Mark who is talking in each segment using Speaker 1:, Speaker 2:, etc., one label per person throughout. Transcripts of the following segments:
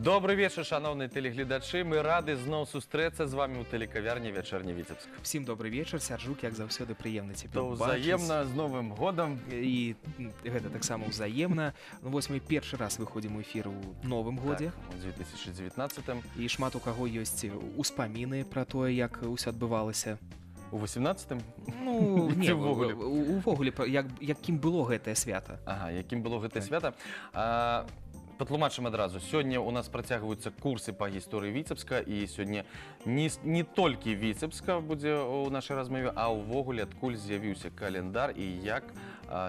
Speaker 1: Добрый вечер, шановні телеглядачі. Ми раді знову зустрітися з вами у телекав'ярні «Вечірній Віцебськ».
Speaker 2: Всім добрий вечір. Сяржук, як завсёды, прыемна цябе
Speaker 1: То взаємно, з Новим годом.
Speaker 2: І гэта таксама ўзаемна. Ну вось мы першы раз выходзім у эфір у новым годзе.
Speaker 1: Так, у 2019-м.
Speaker 2: І шмат у каго ёсць успаміны пра тое, як ўсё адбывалася.
Speaker 1: У 18-м?
Speaker 2: Ну, не,
Speaker 1: увогуле.
Speaker 2: увогуле, якім было гэтае свята.
Speaker 1: Ага, якім было гэтае свята. Патлумачым адразу. Сёння у нас працягваюцца курсы па гісторыі Віцебска, і сёння не толькі Віцебска будзе у нашай размове, а ўвогуле адкуль з'явіўся календар і як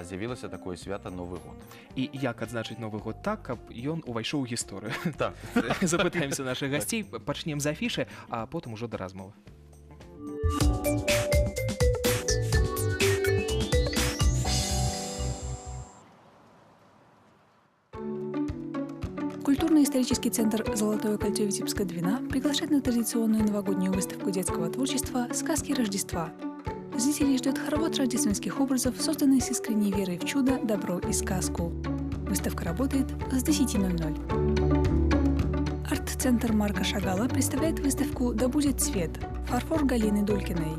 Speaker 1: з'явілася такое свята Новы год.
Speaker 2: І як адзначыць Новы год так, каб ён увайшоў у гісторыю.
Speaker 1: Так.
Speaker 2: Запытаемся нашых гасцей, пачнем з афішы, а потым ужо да размовы.
Speaker 3: Культурно-исторический центр «Золотое кольцо Витебска-Двина» приглашает на традиционную новогоднюю выставку детского творчества «Сказки Рождества». Зрителей ждет хоровод рождественских образов, созданный с искренней верой в чудо, добро и сказку. Выставка работает с 10:00. Арт-центр Марка Шагала представляет выставку «Да будет свет. Фарфор Галины Дулькиной».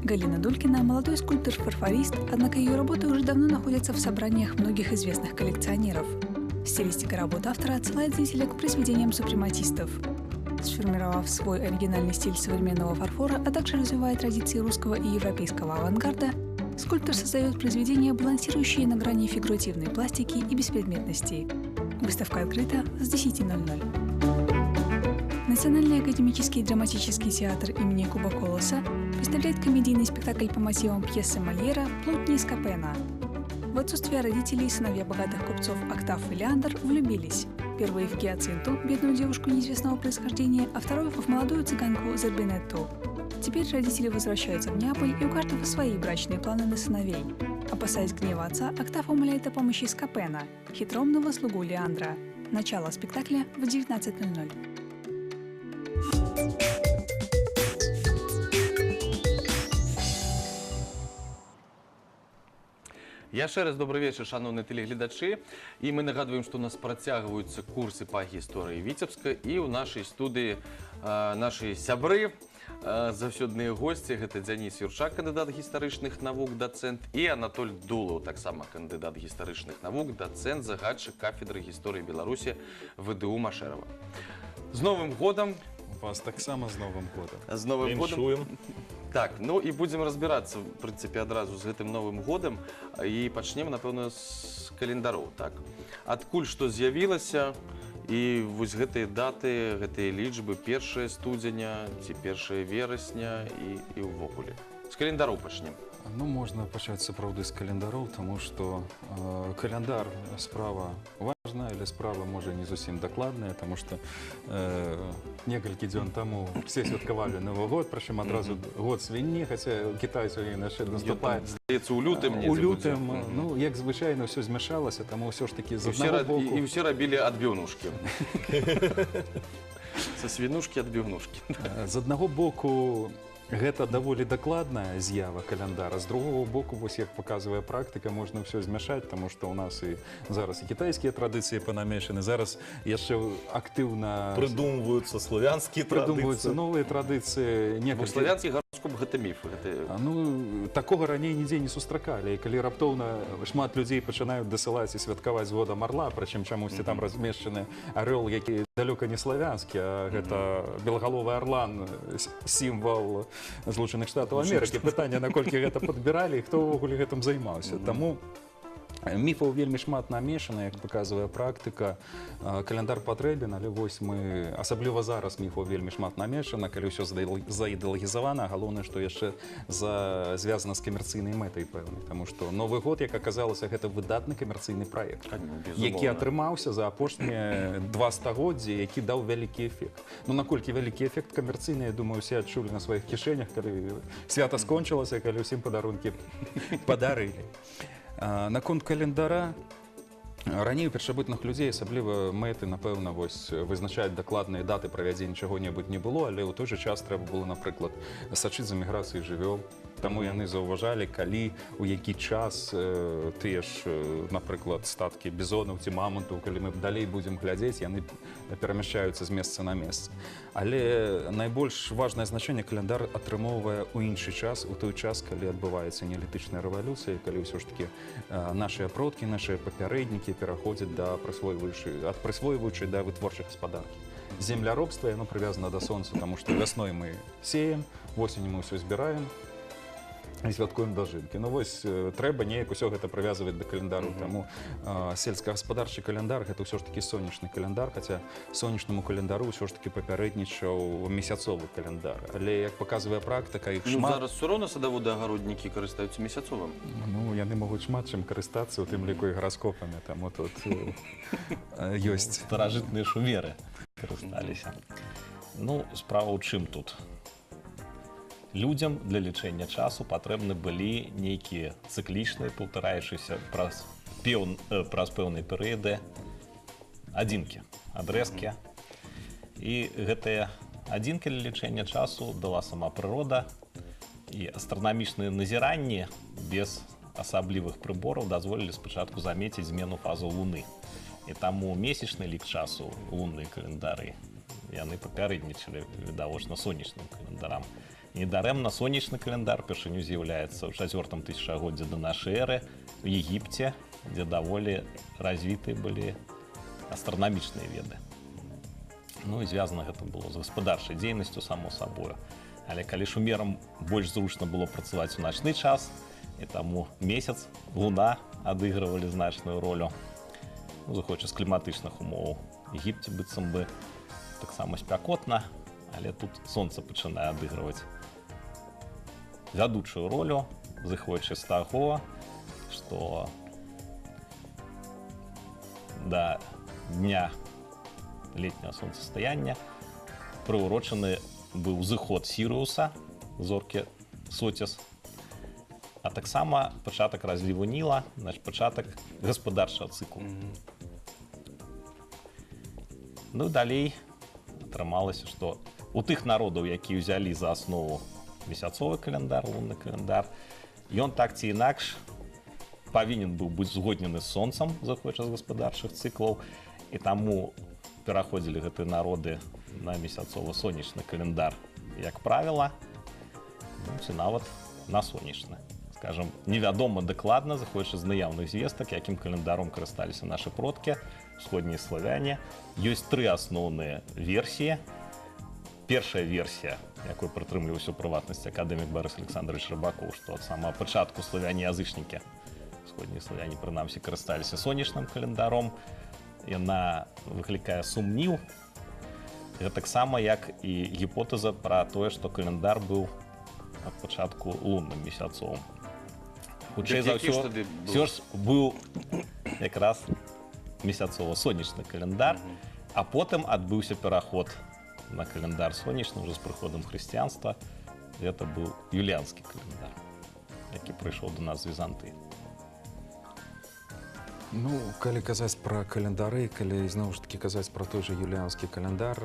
Speaker 3: Галина Дулькина – молодой скульптор-фарфорист, однако ее работы уже давно находятся в собраниях многих известных коллекционеров. Стилистика работ автора отсылает зрителя к произведениям супрематистов. Сформировав свой оригинальный стиль современного фарфора, а также развивая традиции русского и европейского авангарда, скульптор создает произведения, балансирующие на грани фигуративной пластики и беспредметности. Выставка открыта с 10:00. Национальный академический драматический театр имени Куба Колоса представляет комедийный спектакль по мотивам пьесы Мольера «Плутни из Капена». В отсутствие родителей сыновья богатых купцов Октав и Леандр влюбились. Первый в Гиацинту, бедную девушку неизвестного происхождения, а второй в молодую цыганку Зербинетту. Теперь родители возвращаются в Неаполь, и у каждого свои брачные планы на сыновей. Опасаясь гнева отца, Октав умоляет о помощи Скапена, хитроумного слугу Леандра. Начало спектакля в 19:00.
Speaker 1: Яшчэ раз добрый вечер, шановні телеглядачі. І ми нагадуємо, що у нас працягваюцца курсы па гісторыі Віцебска, і ў нашай студыі нашы сябры, заўсёдныя госці. Гэта Дзяніс Юрчак, кандыдат гістарычных навук, дацэнт, і Анатоль Дулаў, таксама кандыдат гістарычных навук, дацэнт, загадчык кафедры гісторыі Беларусі ВДУ Машэрава. З Новым годам!
Speaker 4: Вас таксама з Новым годам.
Speaker 1: З Новым годам.
Speaker 4: Віншуем.
Speaker 1: Так, ну і будзем разбірацца, в прынцыпе, адразу з гэтым Новым годам. І пачнем, напэўна, з календароў. Так. Адкуль што з'явілася, і вось гэтыя даты, гэтыя лічбы, 1 студзеня ці 1 верасня і ўвогуле. З календароў пачнем.
Speaker 4: Ну, можна пачаць сапраўды з календароў, таму што календар справа важная, але справа можа не зусім дакладная, таму што некалькі дзён таму все святкавалі Новы год, прычым адразу год свінні, хаця кітайцы яшчэ наступае.
Speaker 1: Здаецца, у лютым недзе
Speaker 4: у лютым, ну, як звычайна, ўсё змяшалася, таму ўсё ж такі з аднаго боку...
Speaker 1: І ўсе рабілі адбіўнушкі. Са свінушкі адбіўнушкі.
Speaker 4: З аднаго боку, гэта даволі дакладная з'ява календара. З другого боку, вось як паказвае практыка, можна ўсё змяшаць, таму што ў нас і зараз і кітайскія традыцыі панамешаны, зараз яшчэ актыўна
Speaker 5: прыдумваюцца славянскія
Speaker 4: прыдумваюцца новыя традыцыі.
Speaker 1: Бо славянскі гароскоп гэта міф.
Speaker 4: Ну, такога раней нідзе не сустракалі. І калі раптоўна шмат людзей пачынаюць дасылаць і святкаваць з годам арла, прычым чамусьці там размешчаны арэл, які далёка не славянскі, а гэта белагаловы арлан, сімвал Злучаных Штатаў Амерыкі. Пытанне, наколькі гэта падбіралі і хто ўвогуле гэтым займаўся. Таму міфаў вельмі шмат намешана, як паказвае практыка. Календар патрэбен, але вось мы, асабліва зараз, міфаў вельмі шмат намешана, калі ўсё заідэалагізавана, галоўнае, што яшчэ звязана з камерцыйнай мэтай пэўнай. Таму што Новы год, як аказалася, гэта выдатны камерцыйны праект, які атрымаўся за апошнія 2 стагоддзі, які даў вялікі эфект. Ну, наколькі вялікі эфект камерцыйны, я думаю, усе адчулі на сваіх кішэнях, калі свята скончылася, калі ўсім падарункі падарылі. Наконт календара, Раней у першабытных людзей асабліва мэты, напэўна, вось вызначаць дакладныя даты правядзення чаго-небудзь не было, але ў той жа час трэба было, напрыклад, сачыць за міграцыяй жывёл. Таму яны заўважалі, калі, у які час тыя ж, напрыклад, статкі бізонаў ці мамантаў, калі мы далей будзем глядзець, яны перамяшчаюцца з месца на месца. Але найбольш важнае значэнне каляндар атрымоўвае ў іншы час, у той час, калі адбываецца неалітычная рэвалюцыя, калі ўсё ж такі нашыя продкі, нашыя папярэднікі пераходзяць ад прысвойваючай да вытворчай гаспадаркі. Земляробства, яно прывязана да сонца, таму што вясной мы сеем, восенню мы ўсё збіраем, і святкуем дажынкі. Ну вось трэба неяк усё гэта прывязваць да календару. Таму сельскагаспадарчы календар гэта ўсё ж такі сонечны календар, хаця сонечнаму календару ўсё ж такі папярэднічаў месяцовы календар. Але як паказвае практыка, іх
Speaker 1: Ну,
Speaker 4: шмат.
Speaker 1: зараз все роўна садаводы-агароднікі карыстаюцца месяцовым.
Speaker 4: Ну яны могуць шмат чым карыстацца, у тым ліку і гараскопамі, таму тут ёсць.
Speaker 5: Старажытныя шумеры карысталіся. Ну, справа ў чым тут? Людзям для лічэння часу патрэбны былі нейкія цыклічныя, паўтараючыся праз пэўныя перыяды адзінкі, адрэзкі. І гэтыя адзінкі для лічэння часу дала сама прырода, і астранамічныя назіранні без асаблівых прыбораў дазволілі спачатку замеціць змену фазаў Луны. І таму месячны лік часу, лунныя календары, яны папярэднічалі відавочна сонечным календарам. Недарэмна сонечны календар першыню з'яўляецца ў 4-м тысячагоддзі да нашай эры у Егіпце, дзе даволі развіты былі астранамічныя веды. Ну і звязана гэта было з гаспадарчай дзейнасцю, само сабою. Але калі шумерам больш зручна было працаваць у начны час, і таму месяц, луна адыгрывалі значную ролю. Ну, заходзячы з кліматычных умоў. Егіпце быццам бы таксама спякотна, але тут сонца пачынае адыгрываць вядучую ролю, зыходзячы з таго, што да дня летняга сонцастаяння прыўрочаны быў зыход Сірыуса, зоркі Соцес, а таксама пачатак разліву Ніла, значит, пачатак гаспадарчага цыклу. Ну і далей атрымалася, што у тых народаў, якія ўзялі за аснову месяцовы календар, лунны календар, ён так ці інакш павінен быў быць згоднены з сонцам, заходзячы з гаспадарчых цыклаў, і таму пераходзілі гэтыя народы на месяцова-сонечны календар, як правіла, ну, ці нават на сонечны. Скажам, невядома дакладна, заходзячы з наяўных звестак, якім календаром карысталіся нашы продкі, усходнія славяне. Ёсць 3 асноўныя версіі. Першая версія, якой прытрымліваўся ў прыватнасці акадэмік Барыс Александрович Рыбакоў, што ад самага пачатку славяне-язычнікі, усходнія славяне, прынамсі, карысталіся сонечным календаром. Яна выклікае сумнеў. Гэта таксама, як і гіпотэза пра тое, што календар быў ад пачатку лунным месяцовым. Хутчэй за ўсё, ўсё ж быў якраз месяцова-сонечны календар, а потым адбыўся пераход на календар сонечны уже з прыходам хрысціянства. Гэта быў юліанскі календар, які прыйшоў до нас з Візантыі.
Speaker 4: Ну, калі казаць пра календары, калі зноў ж такі казаць пра той жа юліанскі календар,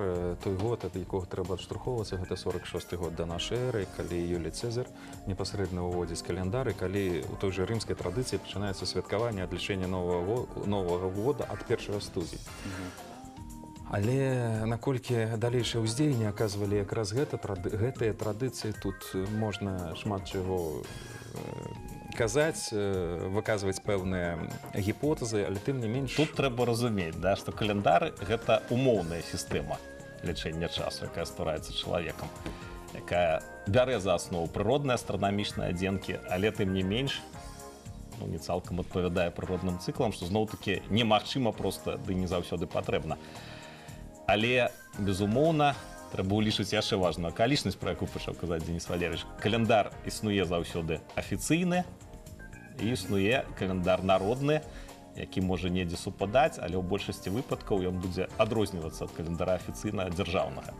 Speaker 4: той год, ад якога трэба адштурхоўвацца, гэта 46-й год да нашай эры, калі Юлій Цэзар непасрэдна ўводзіць календары, калі ў той жа рымскай традыцыі пачынаецца святкаванне адлічэння новага года ад 1 студзеня. Але наколькі далейшыя ўздзеянні аказвалі якраз гэтыя традыцыі, тут можна шмат чаго казаць, выказваць пэўныя гіпотэзы, але тым не менш...
Speaker 5: Тут трэба разумець, да, што календар – гэта умоўная сістэма лічэння часу, якая ствараецца чалавекам, якая бярэ за аснову прыродныя астранамічныя адзенкі, але тым не менш, ну, не цалкам адпавядае прыродным цыклам, што зноў-такі немагчыма проста, ды не заўсёды патрэбна. Але, безумоўна, трэба ўлічыць яшчэ важную акалічнасць, пра якую пачаў казаць Дзеніс Валерыевич. Календар існуе заўсёды афіцыйны, і існуе календар народны, які можа недзе супадаць, але ў большасці выпадкаў ён будзе адрознівацца ад календара афіцыйнага дзяржаўнага.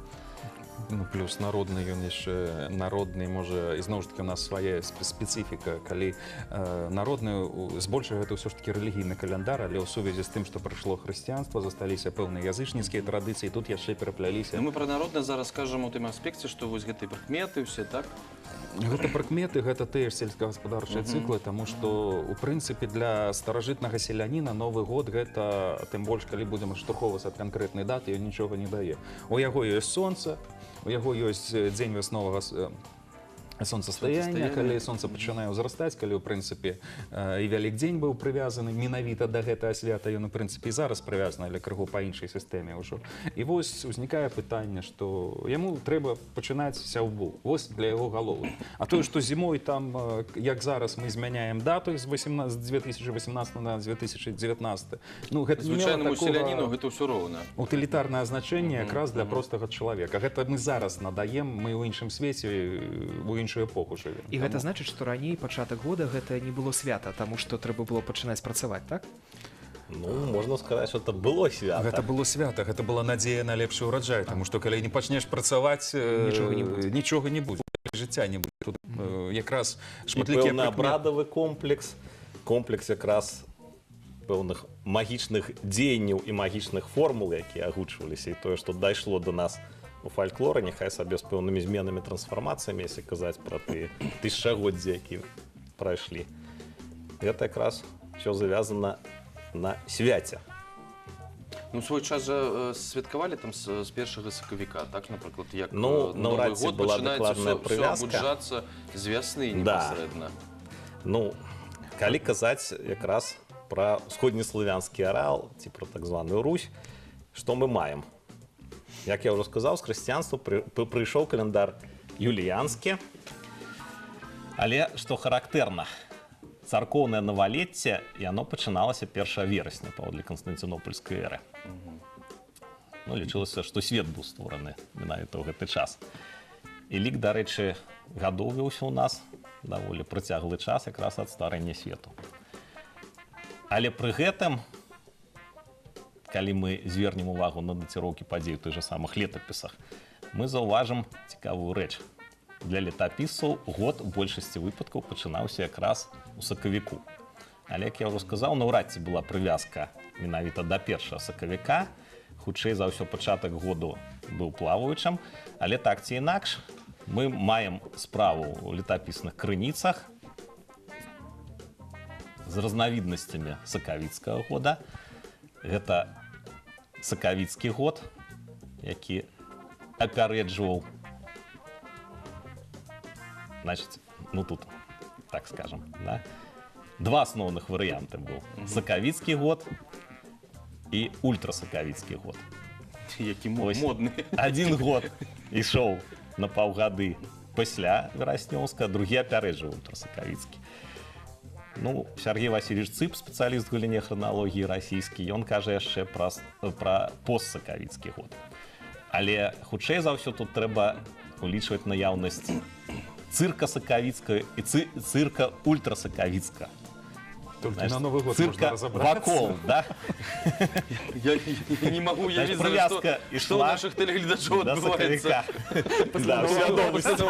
Speaker 4: Ну, плюс народны ён яшчэ народны, можа, і зноў ж таки у нас свая спецыфіка, калі народны збольшага гэта ўсё ж таки рэлігійны календар, але ў сувязі з тым, што прыйшло хрысціянства, засталіся пэўныя язычніцкія традыцыі, тут яшчэ перапляліся.
Speaker 1: Ну, мы пра народнае зараз скажам у тым аспекце, што вось гэтыя прыкметы ўсе, так?
Speaker 4: Гэта прыкметы, гэта тыя ж сельскагаспадарчыя цыклы, таму што у прынцыпе для старажытнага селяніна Новы год гэта, тым больш калі будзем адштурхоўвацца ад канкрэтнай даты, ён нічога не дае. У яго ёсць сонца, у яго ёсць дзень вясновага сонцастаяння, калі сонца пачынае ўзрастаць, калі ў прынцыпе і Вялікдзень быў прывязаны менавіта да гэтага свята, ён у прынцыпе і зараз прывязаны, але крыху па іншай сістэме ўжо. І вось узнікае пытанне, што яму трэба пачынаць сяўбу, вось для яго галовы. А тое, што зімой там, як зараз мы змяняем дату з 2018 на 2019, ну гэта
Speaker 1: Звычайнаму селяніну гэта ўсё роўна.
Speaker 4: Утылітарнае значэнне якраз для простага чалавека. Гэта мы зараз надаем, мы ў іншым свеце, у іншую эпоху жывем.
Speaker 2: І гэта значыць, што раней пачатак года гэта не было свята, таму што трэба было пачынаць працаваць, так?
Speaker 5: Ну, можна сказаць, што это было свята.
Speaker 4: Гэта было свята, гэта была надзея на лепшы ўраджай, таму што калі не пачнеш працаваць, нічога не будзе, жыцця не будзе. Тут якраз шматлікія
Speaker 5: пэўны абрадавы комплекс якраз пэўных магічных дзеянняў і магічных формул, якія агучваліся, і тое, што дайшло до нас у фальклоры, няхай сабе з пэўнымі зменамі, трансфармацыямі, если казаць пра тыя тысячагоддзі, якія прайшлі. Гэта якраз ўсё завязана на свяце.
Speaker 1: Ну, свой час жа святкавалі там з першага сакавіка, так, напрыклад, як
Speaker 5: Новы год была дакладная прывязка.
Speaker 1: Абуджацца з вясны непасрэдна.
Speaker 5: Ну, калі казаць якраз пра усходнеславянскі арэал, ці пра так званую Русь, што мы маем? Як я ўжо сказаў, з хрысціянства прыйшоў календар юліянскі, але што характэрна, царкоўнае навалецце, яно пачыналася 1 верасня паводле Канстанцінопольскай эры. Ну, лічылася, што свет быў створаны менавіта ў гэты час. І лік, дарэчы, гадоў вёўся ў нас даволі працяглы час якраз ад стварэння свету. Але пры гэтым, калі мы звернем увагу на даціроўкі падзей у тых жа самых летапісах, мы заўважым цікавую рэч. Для летапісцаў год у большасці выпадкаў пачынаўся якраз у сакавіку. Але, як я ўжо сказаў, наўрад ці была прывязка менавіта да 1 сакавіка. Хутчэй за ўсё пачатак году быў плаваючым. Але так ці інакш, мы маем справу ў летапісных крыніцах з разнавіднасцямі сакавіцкага года. Гэта сакавіцкі год, які апярэджваў, значыць, ну тут, так скажам, да? Два асноўных варыянты быў. Сакавіцкі год і ультрасакавіцкі год.
Speaker 1: Які модны.
Speaker 5: Адзін год ішоў на паўгады пасля вераснёўска, другі апярэджваў ультрасакавіцкі. Ну, Сергей Васильевич Цып, спецыяліст в галіне храналогіі расійскі, ён кажа яшчэ пра постсакавіцкі год. Але хутчэй за ўсё тут трэба улічваць наяўнасць цырка сакавіцкага і цырка ультрасакавіцкага.
Speaker 4: Толькі на Новы год
Speaker 5: цырка
Speaker 4: можна разабрацца.
Speaker 5: вакол, да?
Speaker 1: Я не магу уявіць,
Speaker 5: прывязка
Speaker 1: што ў нашых тэлегледачоў
Speaker 5: да
Speaker 1: адбываецца.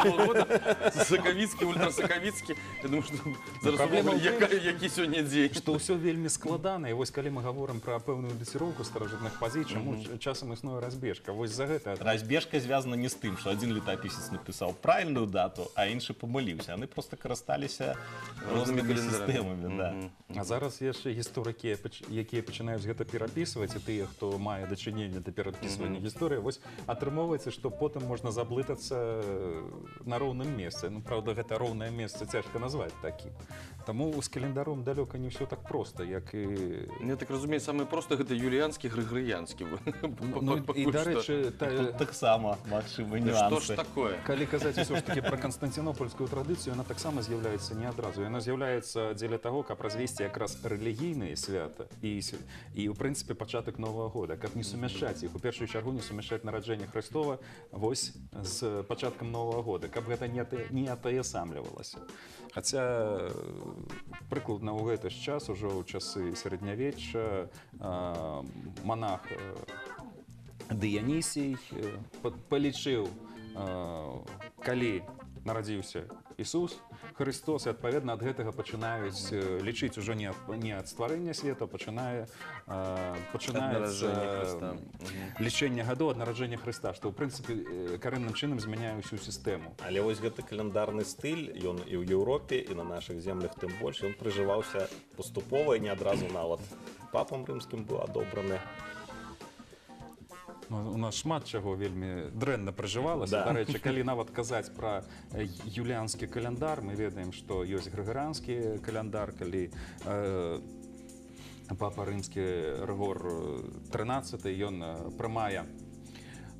Speaker 5: сакавіка.
Speaker 1: Сакавіцкі, ультрасакавіцкі. Я думаю, што зараз увогуле які сёння дзень.
Speaker 4: Што ўсё вельмі складана, і вось калі мы гаворым пра пэўную дасіроўку старажытных падзей, чаму часам існуе разбежка. Вось за гэта
Speaker 5: Разбежка звязана не з тым, што адзін летапісец напісаў правільную дату, а іншы памыліўся. Яны проста карысталіся рознымі сістэмамі, да.
Speaker 4: А зараз яшчэ гісторыкі, якія пачынаюць гэта перапісваць, і тыя, хто мае дачыненне да перапісвання гісторыі, вось атрымоўваецца, што потым можна заблытацца на роўным месцы. Ну, правда, гэта роўнае месца цяжка назваць такім. Таму з календаром далёка не ўсё так проста, як і...
Speaker 1: Я так разумею, самае проста гэта юліянскі, грыгорыянскі.
Speaker 4: Ну, і, дарэчы,
Speaker 5: Тут таксама магчымы
Speaker 1: Што
Speaker 5: нюансы.
Speaker 1: ж такое?
Speaker 4: калі казаць усё ж такі пра канстанцінопольскую традыцыю, яна таксама з'яўляецца не адразу. Яна з'яўляецца дзеля таго, каб развесці якраз рэлігійныя свята і ў прынцыпе пачатак Новага года, каб не сумяшчаць іх, у першую чаргу не сумяшчаць нараджэнне Хрыстова вось з пачаткам Новага года, каб гэта не атаясамлівалася. Хаця прыкладна ў гэты ж час, ужо ў часы сярэднявечча, монах Дыянісій палічыў калі нарадзіўся Ісус Христос, і адпаведна ад гэтага пачынаюць лічыць ужо не ад стварэння света, пачынаецца лічэнне гадоў ад нараджэння Хрыста, што ў прынцыпе карэнным чынам змяняе ўсю сістэму.
Speaker 5: Але вось гэты каляндарны стыль, ён і ў Еўропе, і на нашых землях тым больш, ён прыжываўся паступова і не адразу нават папам рымскім быў адобраны.
Speaker 4: У нас шмат чаго вельмі дрэнна прыжывалася.
Speaker 5: Да.
Speaker 4: Дарэчы, калі нават казаць пра юліанскі каляндар, мы ведаем, што ёсць грыгарыанскі каляндар, калі папа рымскі Рыгор XIII, ён прымае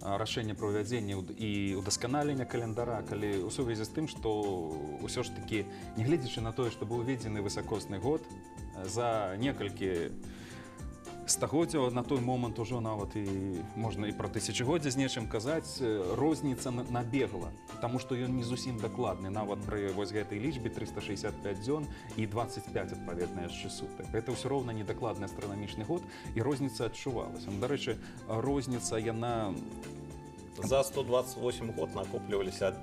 Speaker 4: рашэнне пра ўвядзенне і удасканалення календара, калі ў сувязі з тым, што ўсё ж такі, нягледзячы на тое, што быў уведзены высакосны год, за некалькі стагоддзяў на той момант ужо нават і можна і пра тысячагоддзя з нечым казаць, розніца набегла, таму што ён не зусім дакладны, нават пры вось гэтай лічбе 365 дзён і 25 адпаведна яшчэ сутак. Гэта ўсё роўна недакладны астранамічны год, і розніца адчувалася. Дарэчы, розніца яна
Speaker 5: За 128 год накопліваліся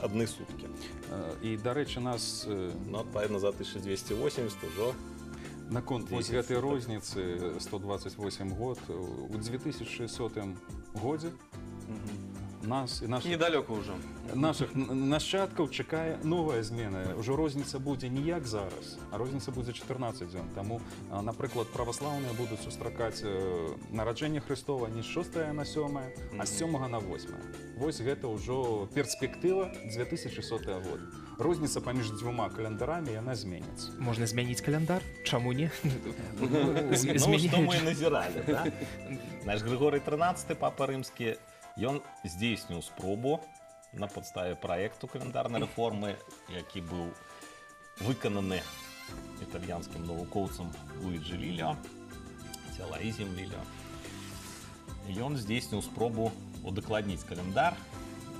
Speaker 5: адны суткі.
Speaker 4: І, дарэчы, нас
Speaker 5: Ну, адпаведна, за 1280 ужо
Speaker 4: наконт вось гэтай розніцы 128 год у 2100 годзе нас і
Speaker 1: Недалёка ўжо.
Speaker 4: наших нашчадкаў чакае новая змена. Ужо розніца будзе не як зараз, а розніца будзе 14 дзён. Таму, напрыклад, праваслаўныя будуць сустракаць нараджэнне Хрыстова не з 6 на 7, а з 7 на 8. Вось гэта ўжо перспектыва 2100 год. Розніца паміж дзвюма календарамі, яна зменіцца.
Speaker 2: Можна змяніць каляндар? Чаму не?
Speaker 5: Ну, што мы і назіралі, да? Наш Григорый XIII, папа рымскі, ён здзейсніў спробу на падставе праекту календарнай рэформы, які быў выкананы італьянскім навукоўцам Луіджі Ліліо, ці Алаізіем Ліліо. Ён здзейсніў спробу удакладніць календар,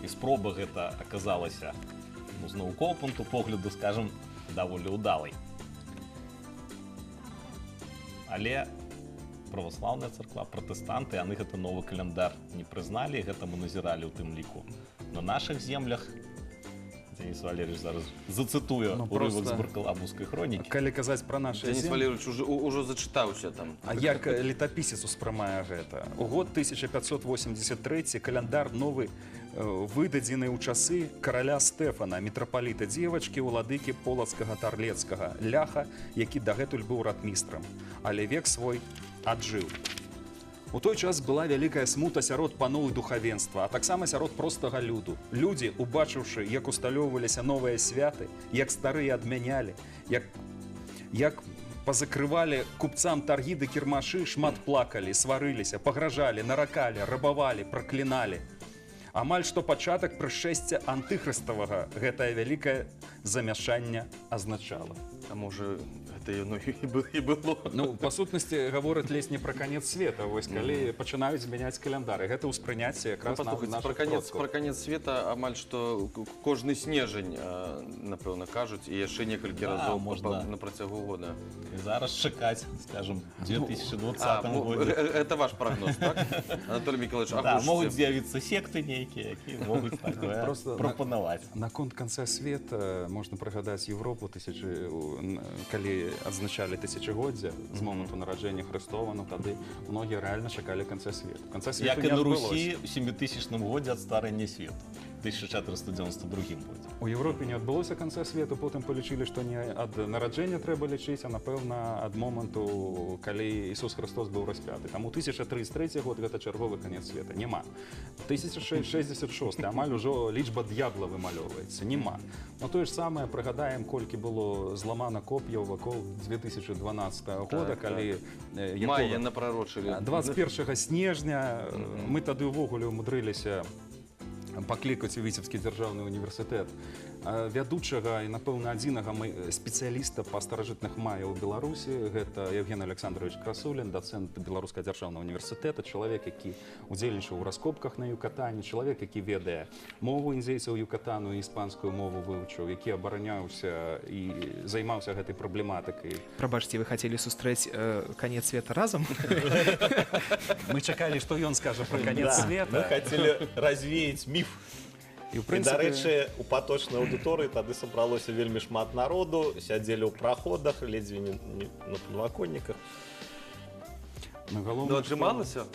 Speaker 5: і спроба гэта аказалася, з навуковага пункту погляду, скажам, даволі ўдалай. Але праваслаўная царква, пратэстанты, яны гэта новы календар не прызналі, гэта мы назіралі ў тым ліку. На нашых землях, Денис Валерьевич зараз зацытуе урывак з Баркалабускай хронікі.
Speaker 4: Калі казаць пра нашы
Speaker 1: Денис Валерьевич ужо зачытаўся там.
Speaker 4: А як летапісец успрымае гэта? У год 1583 календар новы выдадзены ў часы караля Стэфана, мітрапаліта дзевачкі, уладыкі полацкага тарлецкага, ляха, які дагэтуль быў ратмістрам, але век свой аджыў. У той час была вялікая смута сярод паноў і духавенства, а таксама сярод простага люду. Людзі, убачыўшы, як усталёўваліся новыя святы, як старыя адмянялі, як пазакрывалі купцам таргі ды кірмашы, шмат плакалі, сварыліся, пагражалі, наракалі, рабавалі, пракліналі. Амаль што пачатак прышэсця антыхрыставага гэтае вялікае замяшанне азначала.
Speaker 1: А можа, гэта яно і было.
Speaker 4: Ну, па сутнасці, гавораць ледзь не пра канец света, вось калі пачынаюць змяняць календары. Гэта ўспрыняцце якраз нашых продкаў.
Speaker 1: Пра канец света амаль што кожны снежань, напэўна, кажуць, і яшчэ некалькі разоў на працягу года.
Speaker 5: І зараз чакаць, скажем, 2020 годзе.
Speaker 1: Это ваш прагноз, так? Анатолий Миколаевич,
Speaker 5: Да, могуць з'явіцца секты нейкія, якія могуць такое прапанаваць.
Speaker 4: Наконт канца света можна прыгадаць Европу, калі адзначалі тысячагоддзя з моманту нараджэння Хрыстова, ну тады многія рэальна чакалі канца свету.
Speaker 5: Як і на Русі ў 7000 годзе ад стварэння свету, 1492 годзе.
Speaker 4: У Европе не адбылося канца свету, потым палічылі, што не ад нараджэння трэба лічыць, а напэўна ад моманту, калі Ісус Христос быў распяты. Таму 1033 год гэта чарговы канец света. Нема. 1066 амаль ужо лічба д'ябла вымалёваецца. Нема. Но тое ж самае прыгадаем, колькі было зламана коп'яў вакол 2012 года, калі
Speaker 1: Майя напророчылі.
Speaker 4: 21 снежня мы тады ўвогуле ўмудрыліся паклікаць у Віцебскі дзяржаўны універсітэт вядучага і, напэўна, адзінага спецыяліста па старажытных маяў у Беларусі. Гэта Евген Александрович Красулін, дацэнт Беларускага дзяржаўнага універсітэта, чалавек, які удзельнічаў у раскопках на Юкатане, чалавек, які ведае мову індзейцаў Юкатану і іспанскую мову вывучыў, які абараняўся і займаўся гэтай праблематыкай.
Speaker 2: Прабачце, вы хацелі сустрэць канец света разам?
Speaker 4: Мы чакалі, што ён скажа пра канец света.
Speaker 5: Мы хацелі развеяць міф.
Speaker 4: І, в
Speaker 5: І,
Speaker 4: прынцыпе,
Speaker 5: дарэчы, у паточнай аўдыторыі тады сабралося вельмі шмат народу, сядзелі ў праходах, ледзьве не на падваконніках.
Speaker 4: ну, галоўнае,
Speaker 1: Ну,
Speaker 4: што-
Speaker 1: атрымалася?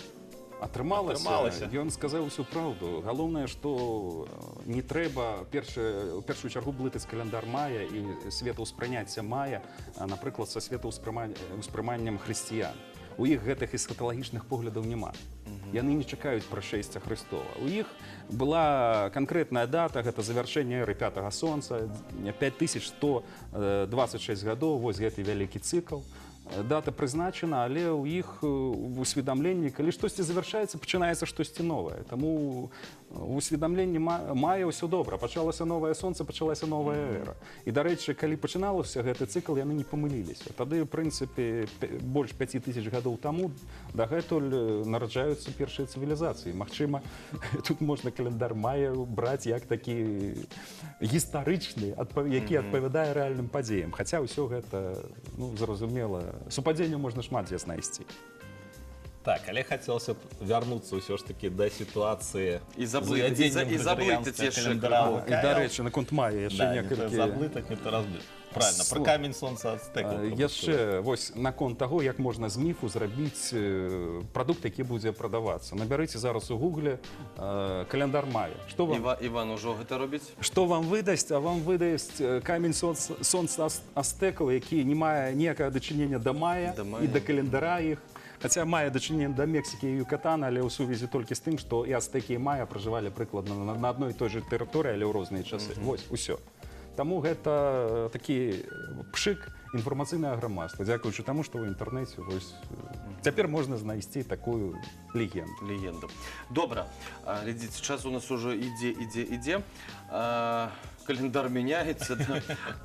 Speaker 5: Атрымалася.
Speaker 4: Ён сказаў усю праўду. Галоўнае, што не трэба у першую чаргу блытаць каляндар мая і светаўспрыняцця мая, напрыклад, са светаўспрыманнем хрысціян. У іх гэтых эсхаталагічных поглядаў няма. Яны не чакаюць прышэсця Хрыстова. У іх была канкрэтная дата, гэта завяршэнне эры пятага сонца, 5126 гадоў, вось гэты вялікі цыкл. Дата прызначана, але ў іх в усведамленні, калі штосьці завяршаецца, пачынаецца штосьці новае. Таму у усведамленні мая ўсё добра. Пачалася новае сонца, пачалася новая эра. І, дарэчы, калі пачыналася гэты цыкл, яны не памыліліся. Тады, ў прынцыпе, больш 5000 гадоў таму дагэтуль нараджаюцца першыя цывілізацыі. Магчыма, тут можна календар мая браць як такі гістарычны, які адпавядае рэальным падзеям. Хаця ўсё гэта, ну, зразумела, супадзенняў можна шмат дзе знайсці.
Speaker 5: Так, але хацелася б вярнуцца ўсё ж такі да сітуацыі
Speaker 1: І
Speaker 5: з
Speaker 1: заблытаць
Speaker 5: увядзеннем
Speaker 1: яшчэ
Speaker 5: грыгорыянскага
Speaker 1: крыху.
Speaker 4: І, дарэчы, наконт мая яшчэ
Speaker 5: Да, не то
Speaker 4: некалькі...
Speaker 5: заблытак, не то разбыт. Правильно, про камень сонца ацтэкаў.
Speaker 4: Яшчэ вось наконт таго, як можна з міфу зрабіць прадукт, які будзе прадавацца. Набярыце зараз у гугле календар мая. Што вам,
Speaker 1: Іван ужо гэта робіць?
Speaker 4: што вам выдасць? А вам выдасць камень сонца ацтэкаў, які не мае ніякага дачынення да мая
Speaker 1: Да
Speaker 4: і
Speaker 1: мая.
Speaker 4: да календара іх. Хаця мае дачыненне да Мексікі і Юкатана, але ў сувязі толькі з тым, што і ацтэкі і мая пражывалі прыкладна на адной і той жа тэрыторыі, але ў розныя часы. Вось, усё. Таму гэта такі пшык інфармацыйнае грамадства, дзякуючы таму, што ў інтэрнэце вось цяпер можна знайсці такую легенду.
Speaker 1: Легенду. Добра, глядзіце, час у нас уже ідзе. Календар мяняецца.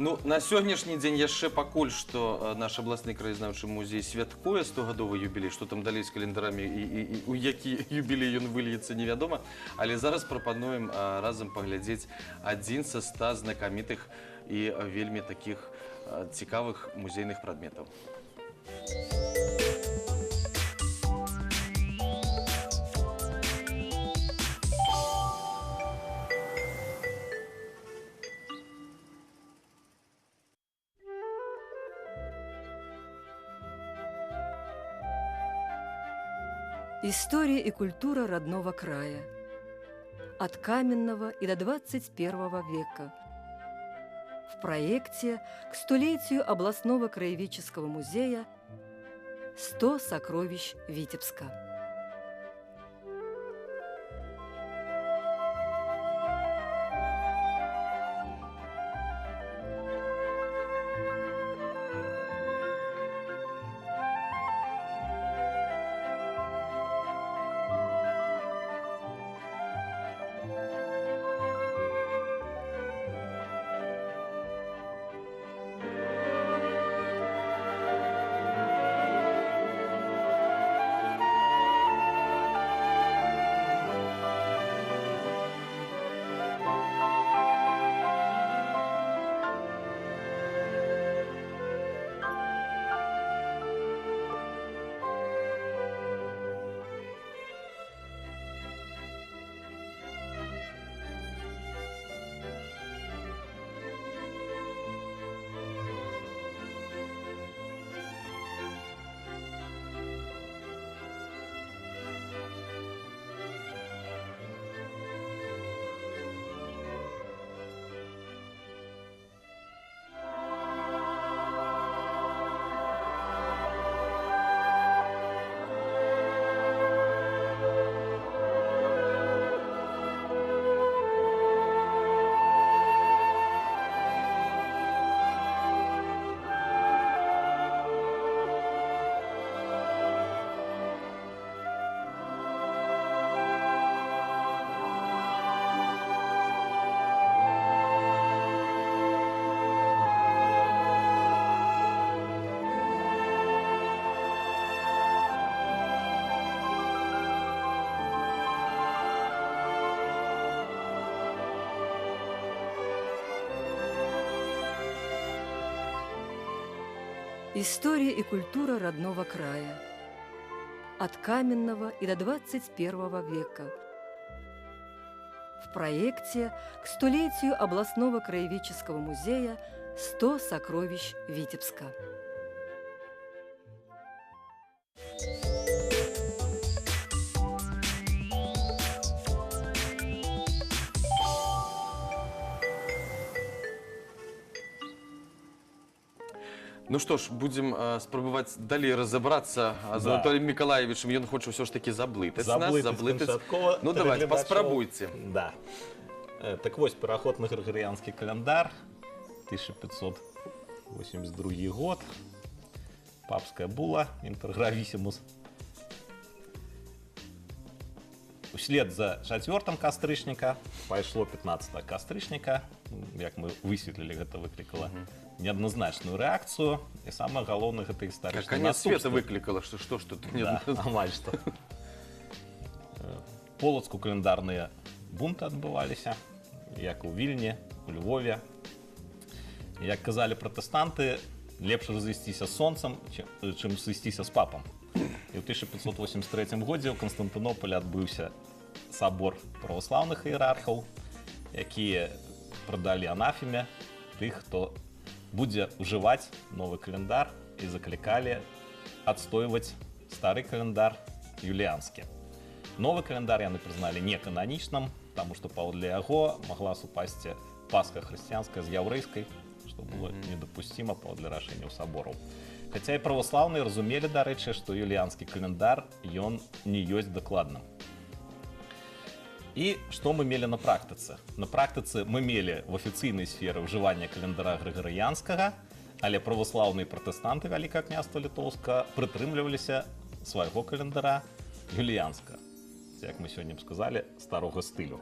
Speaker 1: Ну, на сённяшні дзень яшчэ пакуль што наш абласны краязнаўчы музей святкуе 100гадовы юбілей, што там далей з календарамі і у які юбілей ён выльецца, невядома. Але зараз прапануем разам паглядзець адзін са 100 знакамітых і вельмі такіх цікавых музейных прадметаў.
Speaker 6: История и культура родного края. От каменного и до 21 века. В проекте к столетию областного краеведческого музея «100 сокровищ Витебска». История и культура родного края. От каменного и до 21 века. в проекте к столетию областного краеведческого музея «100 сокровищ Витебска».
Speaker 1: Ну што ж, будзем спрабаваць далей разабрацца з Анатоліем Мікалаевічам. Ён хоча ўсё ж такі заблытаць нас, заблытаць. Ну давайте, паспрабуйце.
Speaker 5: Да. Так вось, пераход на григоріянскі календар, 1582 год, папская була, інтергравісімус. Услед за 4 кастрычніка пайшло 15 кастрычніка. Як мы высветлілі, гэта выклікала неадназначную рэакцыю. І самае галоўнае, гэта гістарычнае
Speaker 1: Конец света
Speaker 5: наступства.
Speaker 1: выклікала, што тут
Speaker 5: Да, амаль што. Полацку календарныя бунты адбываліся, як у Вільні, у Львове. Як казалі пратэстанты, лепш развесціся з сонцам, чым свесціся з папам. І ў 1583 годзе ў Канстантынополі адбыўся сабор праваслаўных іерархаў, якія прадалі анафеме тых, хто будзе ўжываць новы календар, і заклікалі адстойваць стары календар юліанскі. Новы календар яны прызналі некананічным, таму што паводле яго магла супасці Пасха хрысціянская з яўрэйскай, што было недапусціма паводле рашэнняў сабораў. Хаця і праваслаўныя разумелі, дарэчы, што юліанскі календар ён не ёсць дакладным. І што мы мелі на практыцы? На практыцы мы мелі в афіцыйнай сферы ўжывання календара грыгарыянскага, але праваслаўныя пратэстанты Вялікага княства Літоўска прытрымліваліся свайго календара юліянскага, як мы сёння б сказалі, старога стылю.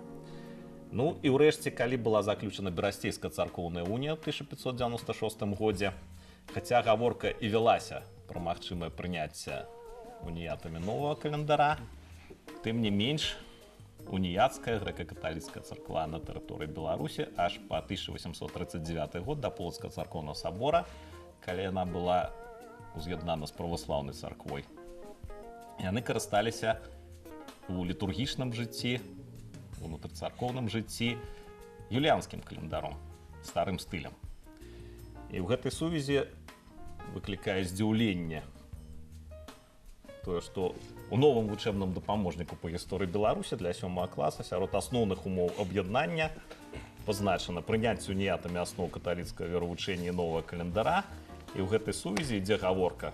Speaker 5: Ну і ўрэшце, калі была заключана Берасцейская царкоўная унія ў 1596 годзе, хаця гаворка і вялася пра магчымае прыняцце уніятамі новага календара, тым не менш, уніяцкая грэка-каталіцкая царква на тэрыторыі Беларусі аж па 1839 год да Полацкага царкоўнага сабора, калі яна была уз'яднана з праваслаўнай царквой. Яны карысталіся у літургічным жыцці, унутрыцаркоўным жыцці юліанскім календаром, старым стылем. І ў гэтай сувязі выклікае здзіўленне тое, што у новым вучэбным дапаможніку па гісторыі Беларусі для 7 класа сярод асноўных умоў аб'яднання пазначана прыняцце уніятамі асноў каталіцкага веравучэння і новага календара. І ў гэтай сувязі ідзе гаворка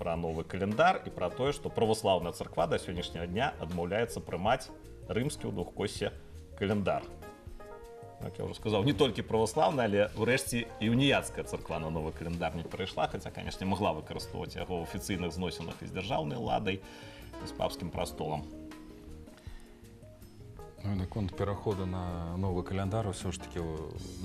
Speaker 5: пра новы календар і пра тое, што праваслаўная царква да сённяшняга дня адмаўляецца прымаць рымскі ў двухкосе календар. Як я ўжо сказаў, не толькі праваслаўная, але ўрэшце і уніяцкая царква на новы календар не перайшла, хаця, канешне, магла выкарыстоўваць яго ў афіцыйных зносінах і з дзяржаўнай уладай, і з папскім прастолам.
Speaker 4: Ну, наконт пераходу на новы календар ўсё ж такі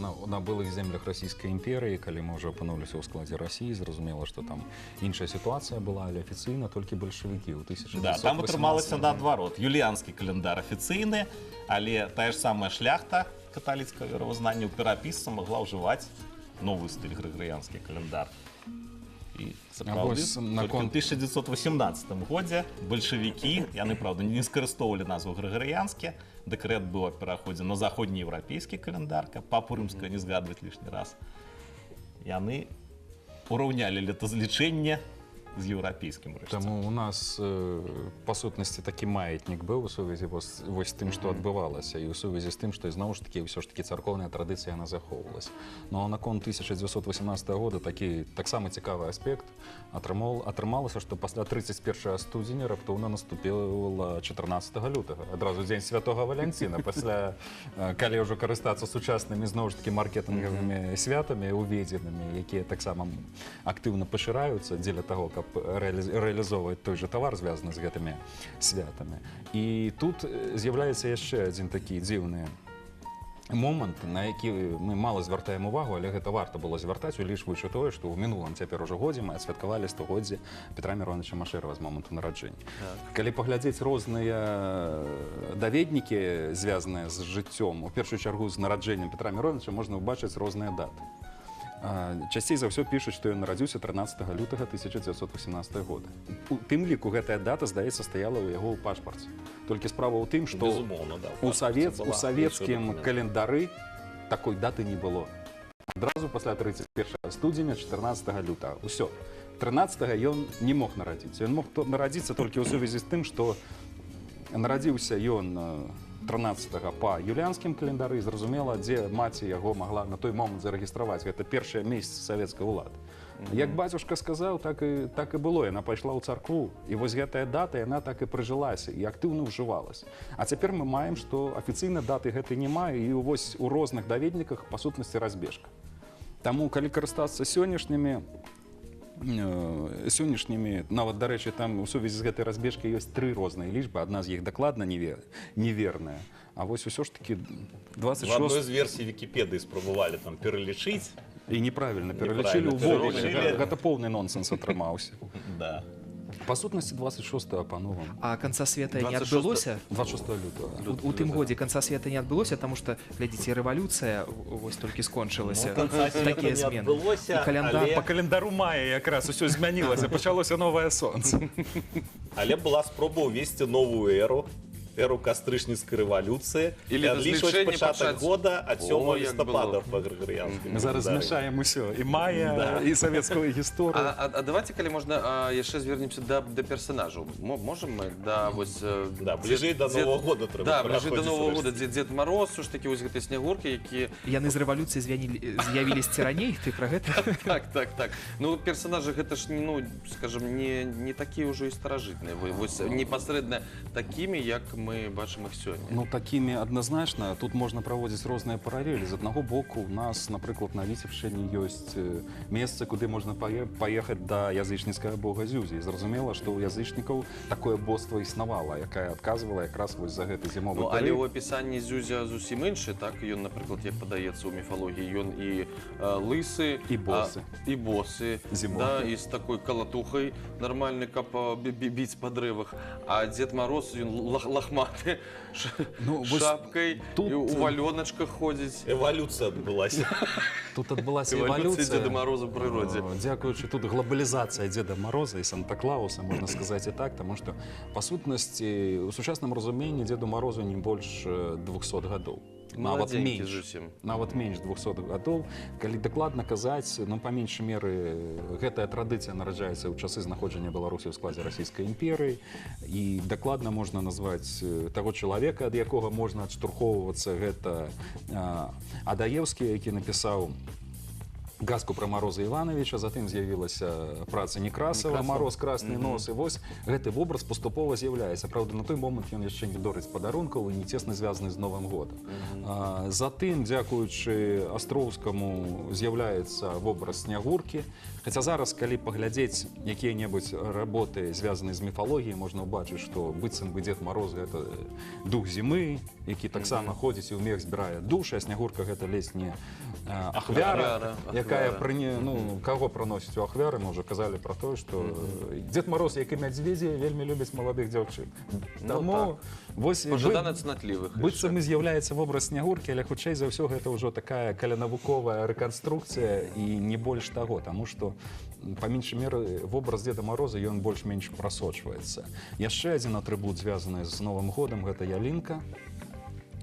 Speaker 4: на былых землях расійскай імперыі, калі мы ўжо апынуліся ў складзе Расіі, зразумела, што там іншая сітуацыя была, але афіцыйна толькі бальшавікі ў 1918
Speaker 5: Да, там атрымалася наадварот. Юліанскі календар афіцыйны, але тая ж самая шляхта каталіцкага веравызнання ў перапісцы магла ўжываць новы стыль грыгарыянскі календар. І сапраўды, толькі ў 1918 годзе бальшавікі, яны, правда, не скарыстоўвалі назву грыгарыянскі, дэкрэт быў аб пераходзе на заходнееўрапейскі календар, каб папу рымскага не згадваць лішні раз. Яны ураўнялі летазлічэнне з еўрапейскім рэшце.
Speaker 4: Таму у нас, па сутнасці, такі маятнік быў у сувязі вось з тым, што адбывалася, і ў сувязі з тым, што зноў ж такі ўсё ж такі царкоўная традыцыя яна захоўвалася. Ну а наконт 1918 года такі таксама цікавы аспект атрымалася, што пасля 31 студзеня раптоўна наступіла 14 лютага, адразу дзень святога Валянціна, пасля калі ўжо карыстацца сучаснымі зноў ж такі маркетынгавымі святамі уведзенымі, якія таксама актыўна пашыраюцца дзеля таго, каб рэалізоўваць той жа тавар, звязаны з гэтымі святамі. І тут з'яўляецца яшчэ адзін такі дзіўны момант, на які мы мала звяртаем увагу, але гэта варта было звяртаць, улічваючы тое, што ў мінулым цяпер ужо годзе мы адсвяткавалі 100годдзе Петра Міроновича Машэрава з моманту нараджэння. Калі паглядзець розныя даведнікі, звязаныя з жыццём, у першую чаргу з нараджэннем Петра Міроновича, можна ўбачыць розныя даты. Часцей за ўсё пішуць, што ён нарадзіўся 13 лютага 1918 года. У тым ліку гэтая дата, здаецца, стаяла ў яго ў пашпарце. Толькі справа ў тым, што
Speaker 5: Безумоўна, да,
Speaker 4: у
Speaker 5: пашпарце была
Speaker 4: савецкім
Speaker 5: прысутна.
Speaker 4: календары такой даты не было. Адразу пасля 31 студзеня 14 лютага. Усё. 13 ён не мог нарадзіцца. Ён мог нарадзіцца толькі ў сувязі з тым, што нарадзіўся ён 13 па юліанскім календары, зразумела, дзе маці яго магла на той момант зарэгістраваць. Гэта першае месца савецкай улады. Як бацюшка сказаў, так і было. Яна пайшла ў царкву. І вось гэтая дата, яна так і прыжылася, і актыўна ўжывалася. А цяпер мы маем, што афіцыйна даты гэтай няма, і вось у розных даведніках, па сутнасці, разбежка. Таму, калі карыстацца сённяшнімі, нават, дарэчы, там у сувязі з гэтай разбежкай ёсць 3 розныя лічбы, адна з іх дакладна неверная. А вось усё ж такі
Speaker 5: В одной
Speaker 4: 26...
Speaker 5: з версій Вікіпедыі спрабавалі там пералічыць.
Speaker 4: І неправільна пералічылі
Speaker 5: Неправильно
Speaker 4: ўвогуле.
Speaker 5: пералічылі.
Speaker 4: Гэта поўны нонсенс атрымаўся.
Speaker 5: Да.
Speaker 4: Па сутнасці 26 па-новаму.
Speaker 2: А конца света не
Speaker 1: 26
Speaker 2: адбылося?
Speaker 4: 26 лютага.
Speaker 2: У тым годзе конца света не адбылося, таму што, глядзіце, рэвалюцыя вось толькі скончылася. Такія
Speaker 5: не
Speaker 2: змены.
Speaker 5: адбылося,
Speaker 2: І каляндар
Speaker 5: але-
Speaker 4: Па календару мая якраз усё змянілася, пачалося новае сонца.
Speaker 5: Але была спроба ўвесці новую эру кастрычніцкай рэвалюцыі і
Speaker 1: Или
Speaker 5: адлічваць
Speaker 1: разлічэнне
Speaker 5: пачатак
Speaker 1: пачаць.
Speaker 5: года ад 7
Speaker 1: О, як
Speaker 5: лістапада
Speaker 1: было.
Speaker 5: па грыгорыянскім.
Speaker 4: Мы зараз змяшаем усё, і мая, і савецкую гісторыю.
Speaker 1: А давайте, калі можна, яшчэ звернемся да персанажаў. Можам мы вось...
Speaker 5: Да, бліжэй да Нового года трэба
Speaker 1: Да, бліжэй да
Speaker 5: пераходзіць
Speaker 1: Нового
Speaker 5: рэшце.
Speaker 1: года. Дзед Мароз, ж такі вось гэтыя снягуркі, якія...
Speaker 2: Яны з рэвалюцыі з'явіліся раней, ты пра гэта?
Speaker 1: Так. Ну, персонажи гэта ж, ну, скажем, не такія ўжо і старажытныя. Вось непасрэдна такімі, як мы бачым іх сёння.
Speaker 4: Ну, такімі адназначна. Тут можна праводзіць розныя паралелі. З аднаго боку, у нас, напрыклад, на Віцебшчыне ёсць месца, куды можна паехаць да язычніцкага бога Зюзі. І зразумела, што ў язычнікаў такое боства існавала, якая адказвала якраз вось за гэты зімовы
Speaker 1: Ну, але
Speaker 4: перыяд.
Speaker 1: ў апісанні Зюзя зусім іншы, так? Ён, напрыклад, як падаецца ў міфалогіі, ён і лысы,
Speaker 4: І босы.
Speaker 1: і босы,
Speaker 4: Зімой.
Speaker 1: да, і з такой калатухай нармальнай, каб біць па дрэвах. А Дзед Мароз, ён лахматы,
Speaker 4: Ну, вось
Speaker 1: шапкай,
Speaker 4: тут-
Speaker 1: і ў валёначках ходзіць.
Speaker 5: Эвалюцыя адбылася.
Speaker 4: Тут адбылася
Speaker 1: Эвалюцыя
Speaker 4: эвалюцыя.
Speaker 1: Дзеда Мароза ў прыродзе.
Speaker 4: Дзякуючы тут глобалізацыя Дзеда Мароза і Санта-Клауса, можна сказаць і так, таму што, па сутнасці, у сучасным разуменні Дзеду Марозу не больш 200 гадоў. Нават
Speaker 1: Маладзенькі
Speaker 4: менш.
Speaker 1: зусім.
Speaker 4: Нават менш 200 гадоў. Калі дакладна казаць, ну, па меншай меры, гэтая традыцыя нараджаецца ў часы знаходжання Беларусі ў складзе расійскай імперыі. І дакладна можна назваць таго чалавека, ад якога можна адштурхоўвацца, гэта Адаеўскі, які напісаў казку пра Мароза Івановича, затым з'явілася праца Некрасава, Мароз, красны нос, і вось гэты вобраз паступова з'яўляецца. Праўда, на той момант ён яшчэ не дорыць падарункаў і не цесна звязаны з Новым годам. Затым, дзякуючы Астроўскаму, з'яўляецца вобраз снягуркі. Хаця зараз, калі паглядзець якія-небудзь работы, звязаныя з міфалогіяй, можна ўбачыць, што быццам бы Дзед Мароз — гэта дух зімы, які таксама ходзіць і ў мех збірае душы, а снягурка — гэта ледзь не ахвяра, якая каго прыносіць у ахвяры. Мы ўжо казалі пра тое, што Дзед Мароз, як і мядзведзі, вельмі любіць маладых дзяўчын. Таму вось
Speaker 1: Пажадана цнатлівых.
Speaker 4: быццам і з'яўляецца вобраз снягуркі, але хутчэй за ўсё гэта ўжо такая калянавуковая рэканструкцыя і не больш таго, таму што па меншай меры вобраз Дзеда Мароза ён больш-менш прасочваецца. Яшчэ адзін атрыбут, звязаны з Новым годам, гэта ялінка.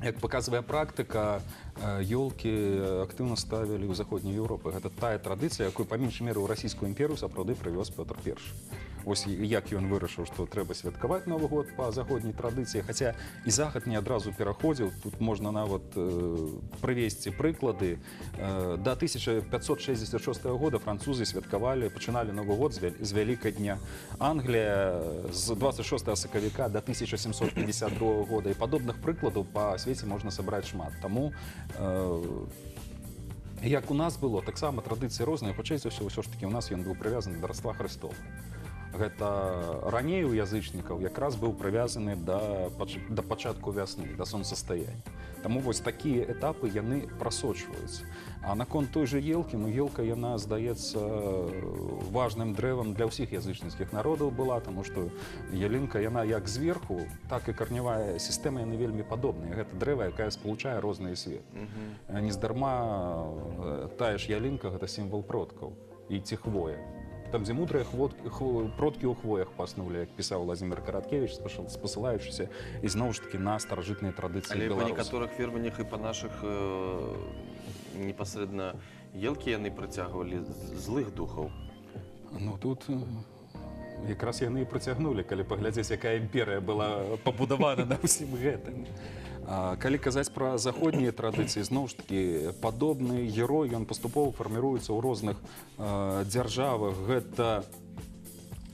Speaker 4: Як паказвае практыка, ёлкі актыўна ставілі ў заходняй Еўропы. Гэта тая традыцыя, якую па меншай меры ў расійскую імперыю сапраўды прывёз Пётр I. Вось як ён вырашыў, што трэба святкаваць Новы год па заходняй традыцыі, хаця і захад не адразу пераходзіў. Тут можна нават прывесці прыклады. Да 1566 года французы пачыналі Новы год з Вялікай дня. Англія з 26 сакавіка да 1752 года. І падобных прыкладаў па свеце можна сабраць шмат. Таму як у нас было, таксама традыцыі розныя, хутчэй за ўсё ж такі у нас ён быў прывязаны да Раства Хрыстова. Гэта раней у язычнікаў якраз быў прывязаны да пачатку вясны, да сонцастаяння. Таму вось такія этапы яны прасочваюцца. А наконт той же елкі, ну елка яна здаецца важным дрэвам для ўсіх язычніцкіх народаў была, таму што ялінка яна як зверху, так і карнявая сістэма яны вельмі падобныя. Гэта дрэва, якая спалучае розныя свет. Нездарма тая ж ялінка гэта сімвал продкаў і ці хвоя. Там, дзе мудрыя продкі ў хвоях паснулі, як пісаў Владзімир Караткевіч, спасылаючыся ізноў ж такі на старажытныя традыцыі
Speaker 1: Але па
Speaker 4: беларусаў.
Speaker 1: некаторых вераваннях і па нашых непасрэдна елкі яны прыцягвалі злых духаў.
Speaker 4: Ну тут якраз яны і прыцягнулі, калі паглядзець, якая імперыя была пабудавана на ўсім гэтым. Калі казаць пра заходнія традыцыі, зноў ж такі падобны герой, ён паступова фарміруецца ў розных дзяржавах. Гэта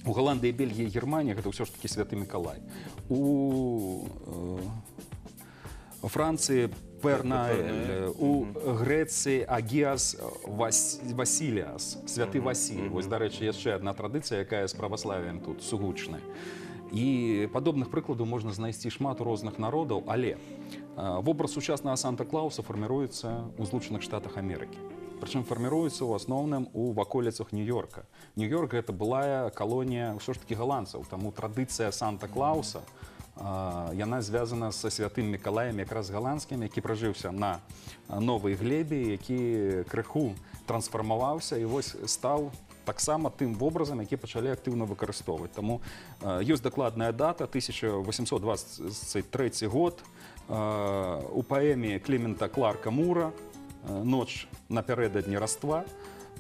Speaker 4: у Галандыі, Бельгіі, Германіі гэта ўсё ж такі святы Мікалай. У Францыі Пернаэль, у Грэцыі Агіас Васіліас, святы Васіль. Вось, дарэчы, яшчэ адна традыцыя, якая з праваславіем тут сугучная. І падобных прыкладаў можна знайсці шмат у розных народаў, але вобраз сучаснага Санта-Клауса фарміруецца ў Злучаных Штатах Амерыкі. Прычым фарміруецца ў асноўным у ваколіцах Нью-Йорка. Нью-Йорк гэта былая калонія ўсё ж такі галандцаў, таму традыцыя Санта-Клауса яна звязана са святым Мікалаем, якраз галандскім, які пражыўся на новай глебе, які крыху трансфармаваўся і вось стаў таксама тым вобразам, які пачалі актыўна выкарыстоўваць. Таму ёсць дакладная дата, 1823 год. У паэме Клемента Кларка Мура «Ноч напярэдадні Раства»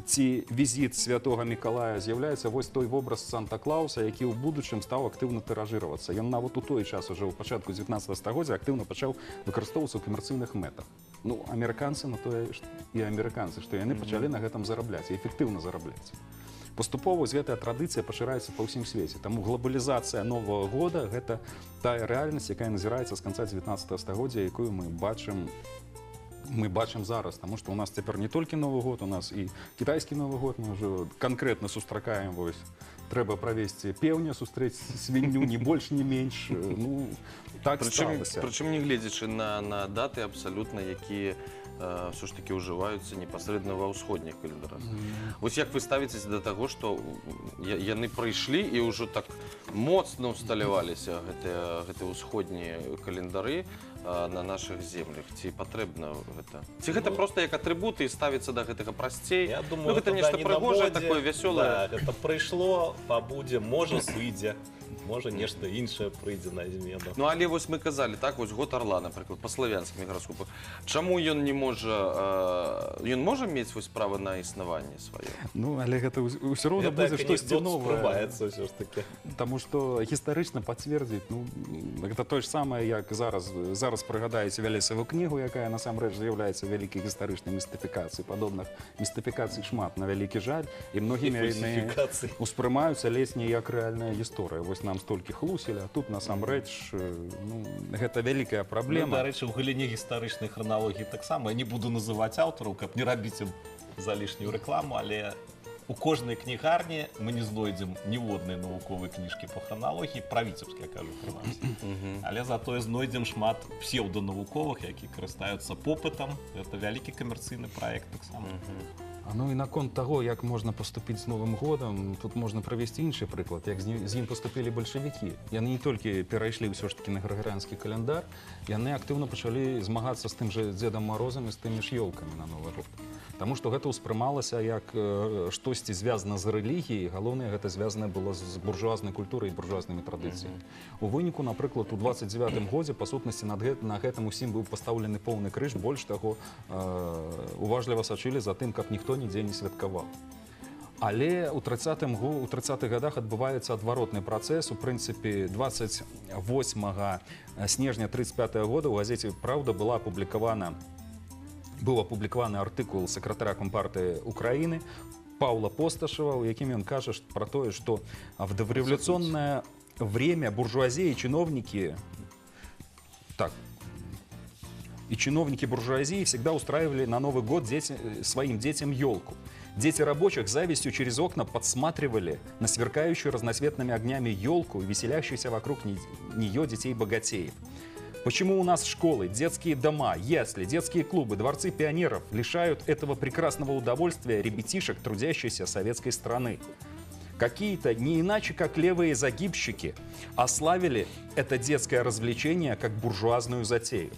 Speaker 4: ці візіт святога Мікалая з'яўляецца вось той вобраз Санта-Клауса, які ў будучым стаў актыўна тыражыравацца. Ён нават у той час, уже ў пачатку 19 стагоддзя, актыўна пачаў выкарыстоўвацца ў камерцыйных мэтах. Ну, амерыканцы на тое і амерыканцы, што яны пачалі на гэтым зарабляць, і эфектыўна зарабляць. Паступова гэтая традыцыя пашыраецца па ўсім свеце. Таму глобалізацыя Новага года – гэта тая рэальнасць, якая назіраецца з канца 19 стагоддзя, якую мы бачым зараз. Таму што ў нас цяпер не толькі Новы год, у нас і кітайскі Новы год. Мы ўжо канкрэтна сустракаем, вось, трэба правесці пеўня, сустрэць свінню, ні больш, ні менш. Ну, так сталася.
Speaker 1: Прычым не гледзячы на даты абсалютна, якія все ж таки ўжываюцца непасрэдна ва ўсходніх календарах. Вось як вы ставіцеся да таго, што яны прыйшлі і ўжо так моцна ўсталяваліся гэтыя ўсходнія календары на нашых землях? Ці патрэбна гэта? Ці гэта проста як атрыбуты і ставіцца да гэтага прасцей?
Speaker 5: Я думаю,
Speaker 1: гэта нешта прыгожае, такое вясёлае.
Speaker 5: Да, гэта прыйшло, пабудзе, можа сыдзе. Можа, нешта іншае прыйдзе на змену.
Speaker 1: Ну, але вось мы казалі, так, вось год Арла, напрыклад, па славянскім гараскопах. Чаму ён не можа... Ён можа мець вось права на існаванне сваё?
Speaker 4: Ну, але гэта ўсё роўна будзе штосьці новае.
Speaker 5: Спрабаецца ўсё ж такі.
Speaker 4: Таму што гістарычна пацвердзіць, ну, гэта тое ж самае, як зараз прыгадаеце Вялесаву кнігу, якая насамрэч з'яўляецца вялікай гістарычнай містыфікацыяй. Падобных містыфікацый шмат, на вялікі жаль, і многімі яны успрымаюцца ледзь не як рэальная гісторыя. Вось нам столькі хлусілі, а тут насамрэч, ну, гэта вялікая праблема.
Speaker 5: Ну, дарэчы, у галіне гістарычнай храналогіі таксама. Я не буду называць аўтараў, каб не рабіць ім за лішнюю рэкламу, але у кожнай кнігарні мы не знойдзем ніводнай навуковай кніжкі па храналогіі, пра віцебскія, кажу, прынамсі. Але затое знойдзем шмат псеўданавуковых, які карыстаюцца попытам. Гэта вялікі камерцыйны праект таксама.
Speaker 4: Ну і наконт таго, як можна паступіць з Новым годам, тут можна правесці іншы прыклад, як з ім паступілі бальшавікі. Яны не толькі перайшлі ўсё ж такі на грыгарыанскі каляндар, яны актыўна пачалі змагацца з тым жа Дзедам Марозам і з тымі ж ёлкамі на Новы год. Таму што гэта ўспрымалася як штосьці звязана з рэлігіяй, галоўнае гэта звязана было з буржуазнай культурай і буржуазнымі традыцыямі. У выніку, напрыклад, у 29-м годзе, па сутнасці, на гэтым усім быў пастаўлены поўны крыж, больш таго, уважліва сачылі за тым, каб ніхто нідзе не святкаваў. Але ў 30-х годах адбываецца адваротны працэс. У прынцыпе, 28 снежня 35 года ў газеце «Праўда» быў апублікаваны артыкул сакратара Компартыі Украіны Паўла Посташева, у якім ён кажа пра тое, што в дореволюционное время буржуазия и чиновники буржуазии всегда устраивали на Новый год своим детям елку. Дети рабочих завистью через окна подсматривали на сверкающую разноцветными огнями елку и веселящихся вокруг нее детей-богатеев. Почему у нас школы, детские дома, ясли, детские клубы, дворцы пионеров лишают этого прекрасного удовольствия ребятишек, трудящейся советской страны? Какие-то не иначе, как левые загибщики, ославили это детское развлечение как буржуазную затею.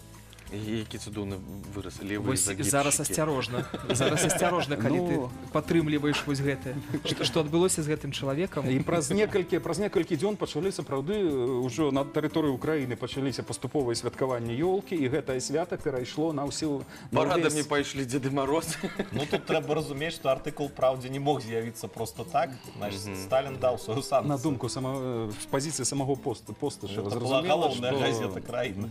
Speaker 1: Які цудоўны выраз, левыя
Speaker 2: Вось
Speaker 1: загибщики.
Speaker 2: зараз асцярожна, калі ты
Speaker 4: Ну.
Speaker 2: падтрымліваеш вось гэта. Што адбылося з гэтым чалавекам?
Speaker 4: І праз некалькі дзён пачалі сапраўды ўжо на тэрыторыі Украіны пачаліся паступовыя святкаванні ёлкі, і гэтае свята перайшло на ўсю
Speaker 1: Парадамі пайшлі Дзеды Мароз.
Speaker 5: Ну тут трэба разумець, што артыкул «Праўдзе» не мог з'явіцца просто так. Значит, Сталін даў сваю санкцыю.
Speaker 4: на думку з пазіцыі самого постыша.
Speaker 5: Это была галоўная газета краіны.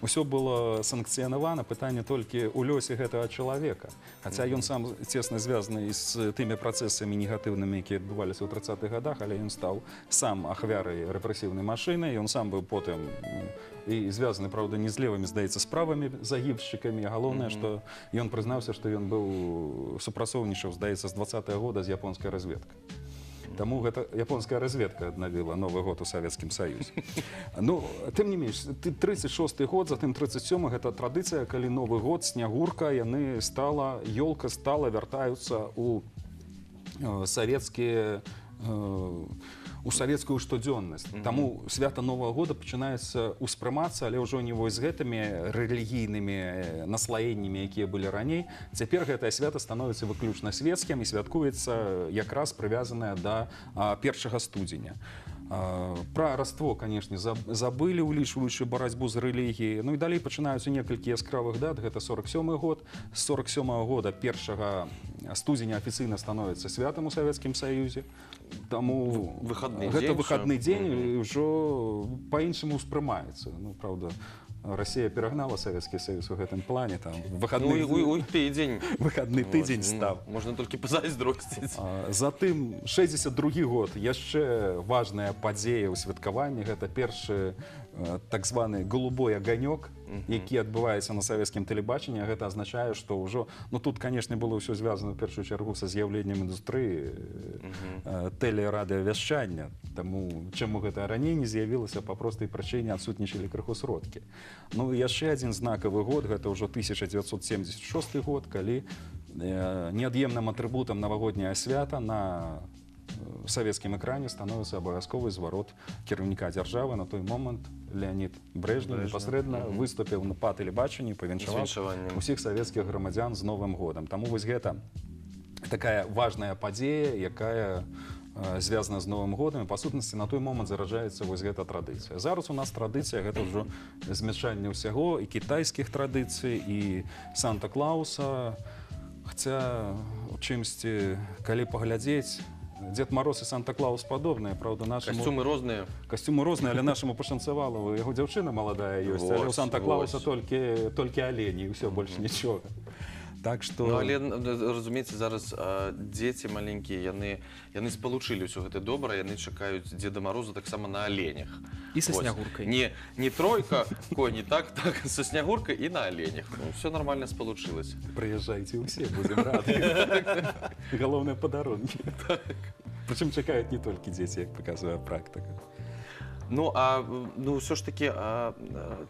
Speaker 4: Усё было санкцыянавана, пытанне толькі ў лёсе гэтага чалавека. Хаця ён сам цесна звязаны з тымі працэсамі негатыўнымі, якія адбываліся ў 30-х гадах, але ён стаў сам ахвярай рэпрэсіўнай машыны, ён сам быў потым і звязаны, праўда, не з левымі, здаецца, справамі загібшчыкамі. Галоўнае, што ён прызнаўся, што ён быў супрацоўнічаў, здаецца, з 20-го года з японскай разведкай. Таму гэта японская разведка аднавіла Новы год у Савецкім Саюзе. Ну, тым не менш, 36-й год, затым 37-й, гэта традыцыя, калі Новы год, снягурка, ёлка стала вяртаюцца ў савецкую штодзённасць. Таму свята Новага года пачынаецца ўспрымацца, але ўжо не вось з гэтымі рэлігійнымі наслаеннямі, якія былі раней. Цяпер гэтае свята становіцца выключна свецкім і святкуецца якраз прывязанае да 1 студзеня. Пра раство, канешне, забылі, улічваючы барацьбу з рэлігіяй. Ну і далей пачынаюцца некалькі яскравых дат. Гэта 47-й год. З 47-го года 1 студзеня афіцыйна становіцца святам у Савецкім Саюзе. Таму гэта выхадны дзень і ўжо па-іншаму ўспрымаецца. Ну, праўда, Расія перагнала Савецкі Саюз у гэтым плане. Там выхадны тыдзень стаў.
Speaker 1: Можна толькі пазайздросціць.
Speaker 4: Затым 62-гі год, яшчэ важная падзея ў святкаванні, гэта першы так званы голубой аганёк, які адбываецца на савецкім тэлебачанні. Гэта азначае, што ўжо, ну тут, канешне, было ўсё звязана ў першую чаргу са з'яўленнем індустрыі тэлерадыёвяшчання. Таму чаму гэта раней не з'явілася, па простай прычыне адсутнічалі крыху сродкі. Ну і яшчэ адзін знакавы год, гэта ўжо 1976 год, калі неад'емным атрыбутам навагодняе свята на савецкім экране становіцца абавязковы зварот кіраўніка дзяржавы. На той момант Леонід Брэжнев непасрэдна выступіў па тэлебачанні, павіншаваў усіх савецкіх грамадзян з Новым годам. Таму вось гэта такая важная падзея, якая звязана з Новым годам. Па сутнасці, на той момант зараджаецца вось гэта традыцыя. Зараз у нас традыцыя гэта ўжо змяшанне ўсяго, і кітайскіх традыцый, і Санта-Клауса. Хаця у чымсьці, калі паглядзець, Дзед Мароз і Санта-Клаус падобныя, правда, нашаму...
Speaker 1: Касцюмы розныя.
Speaker 4: Касцюмы розныя, але нашаму пашанцавала. Яго дзяўчына маладая ёсць, але у Санта-Клауса толькі алені, і ўсё, больш нічога. Так што...
Speaker 1: Ну, але, разумееце, зараз дзеці маленькія, яны спалучылі ўсё гэта добра, яны чакаюць Дзеда Мароза таксама на аленях.
Speaker 2: І са снягуркай.
Speaker 1: Не тройка коні, так, са снягуркай і на аленях. Ну, все нормально спалучылася.
Speaker 4: Прыязджайце ўсе, будзем рады. Галоўнае падарункі. Прычым чакаюць не толькі дзеці, як паказвае практыка.
Speaker 1: Ну, ўсё ж такі,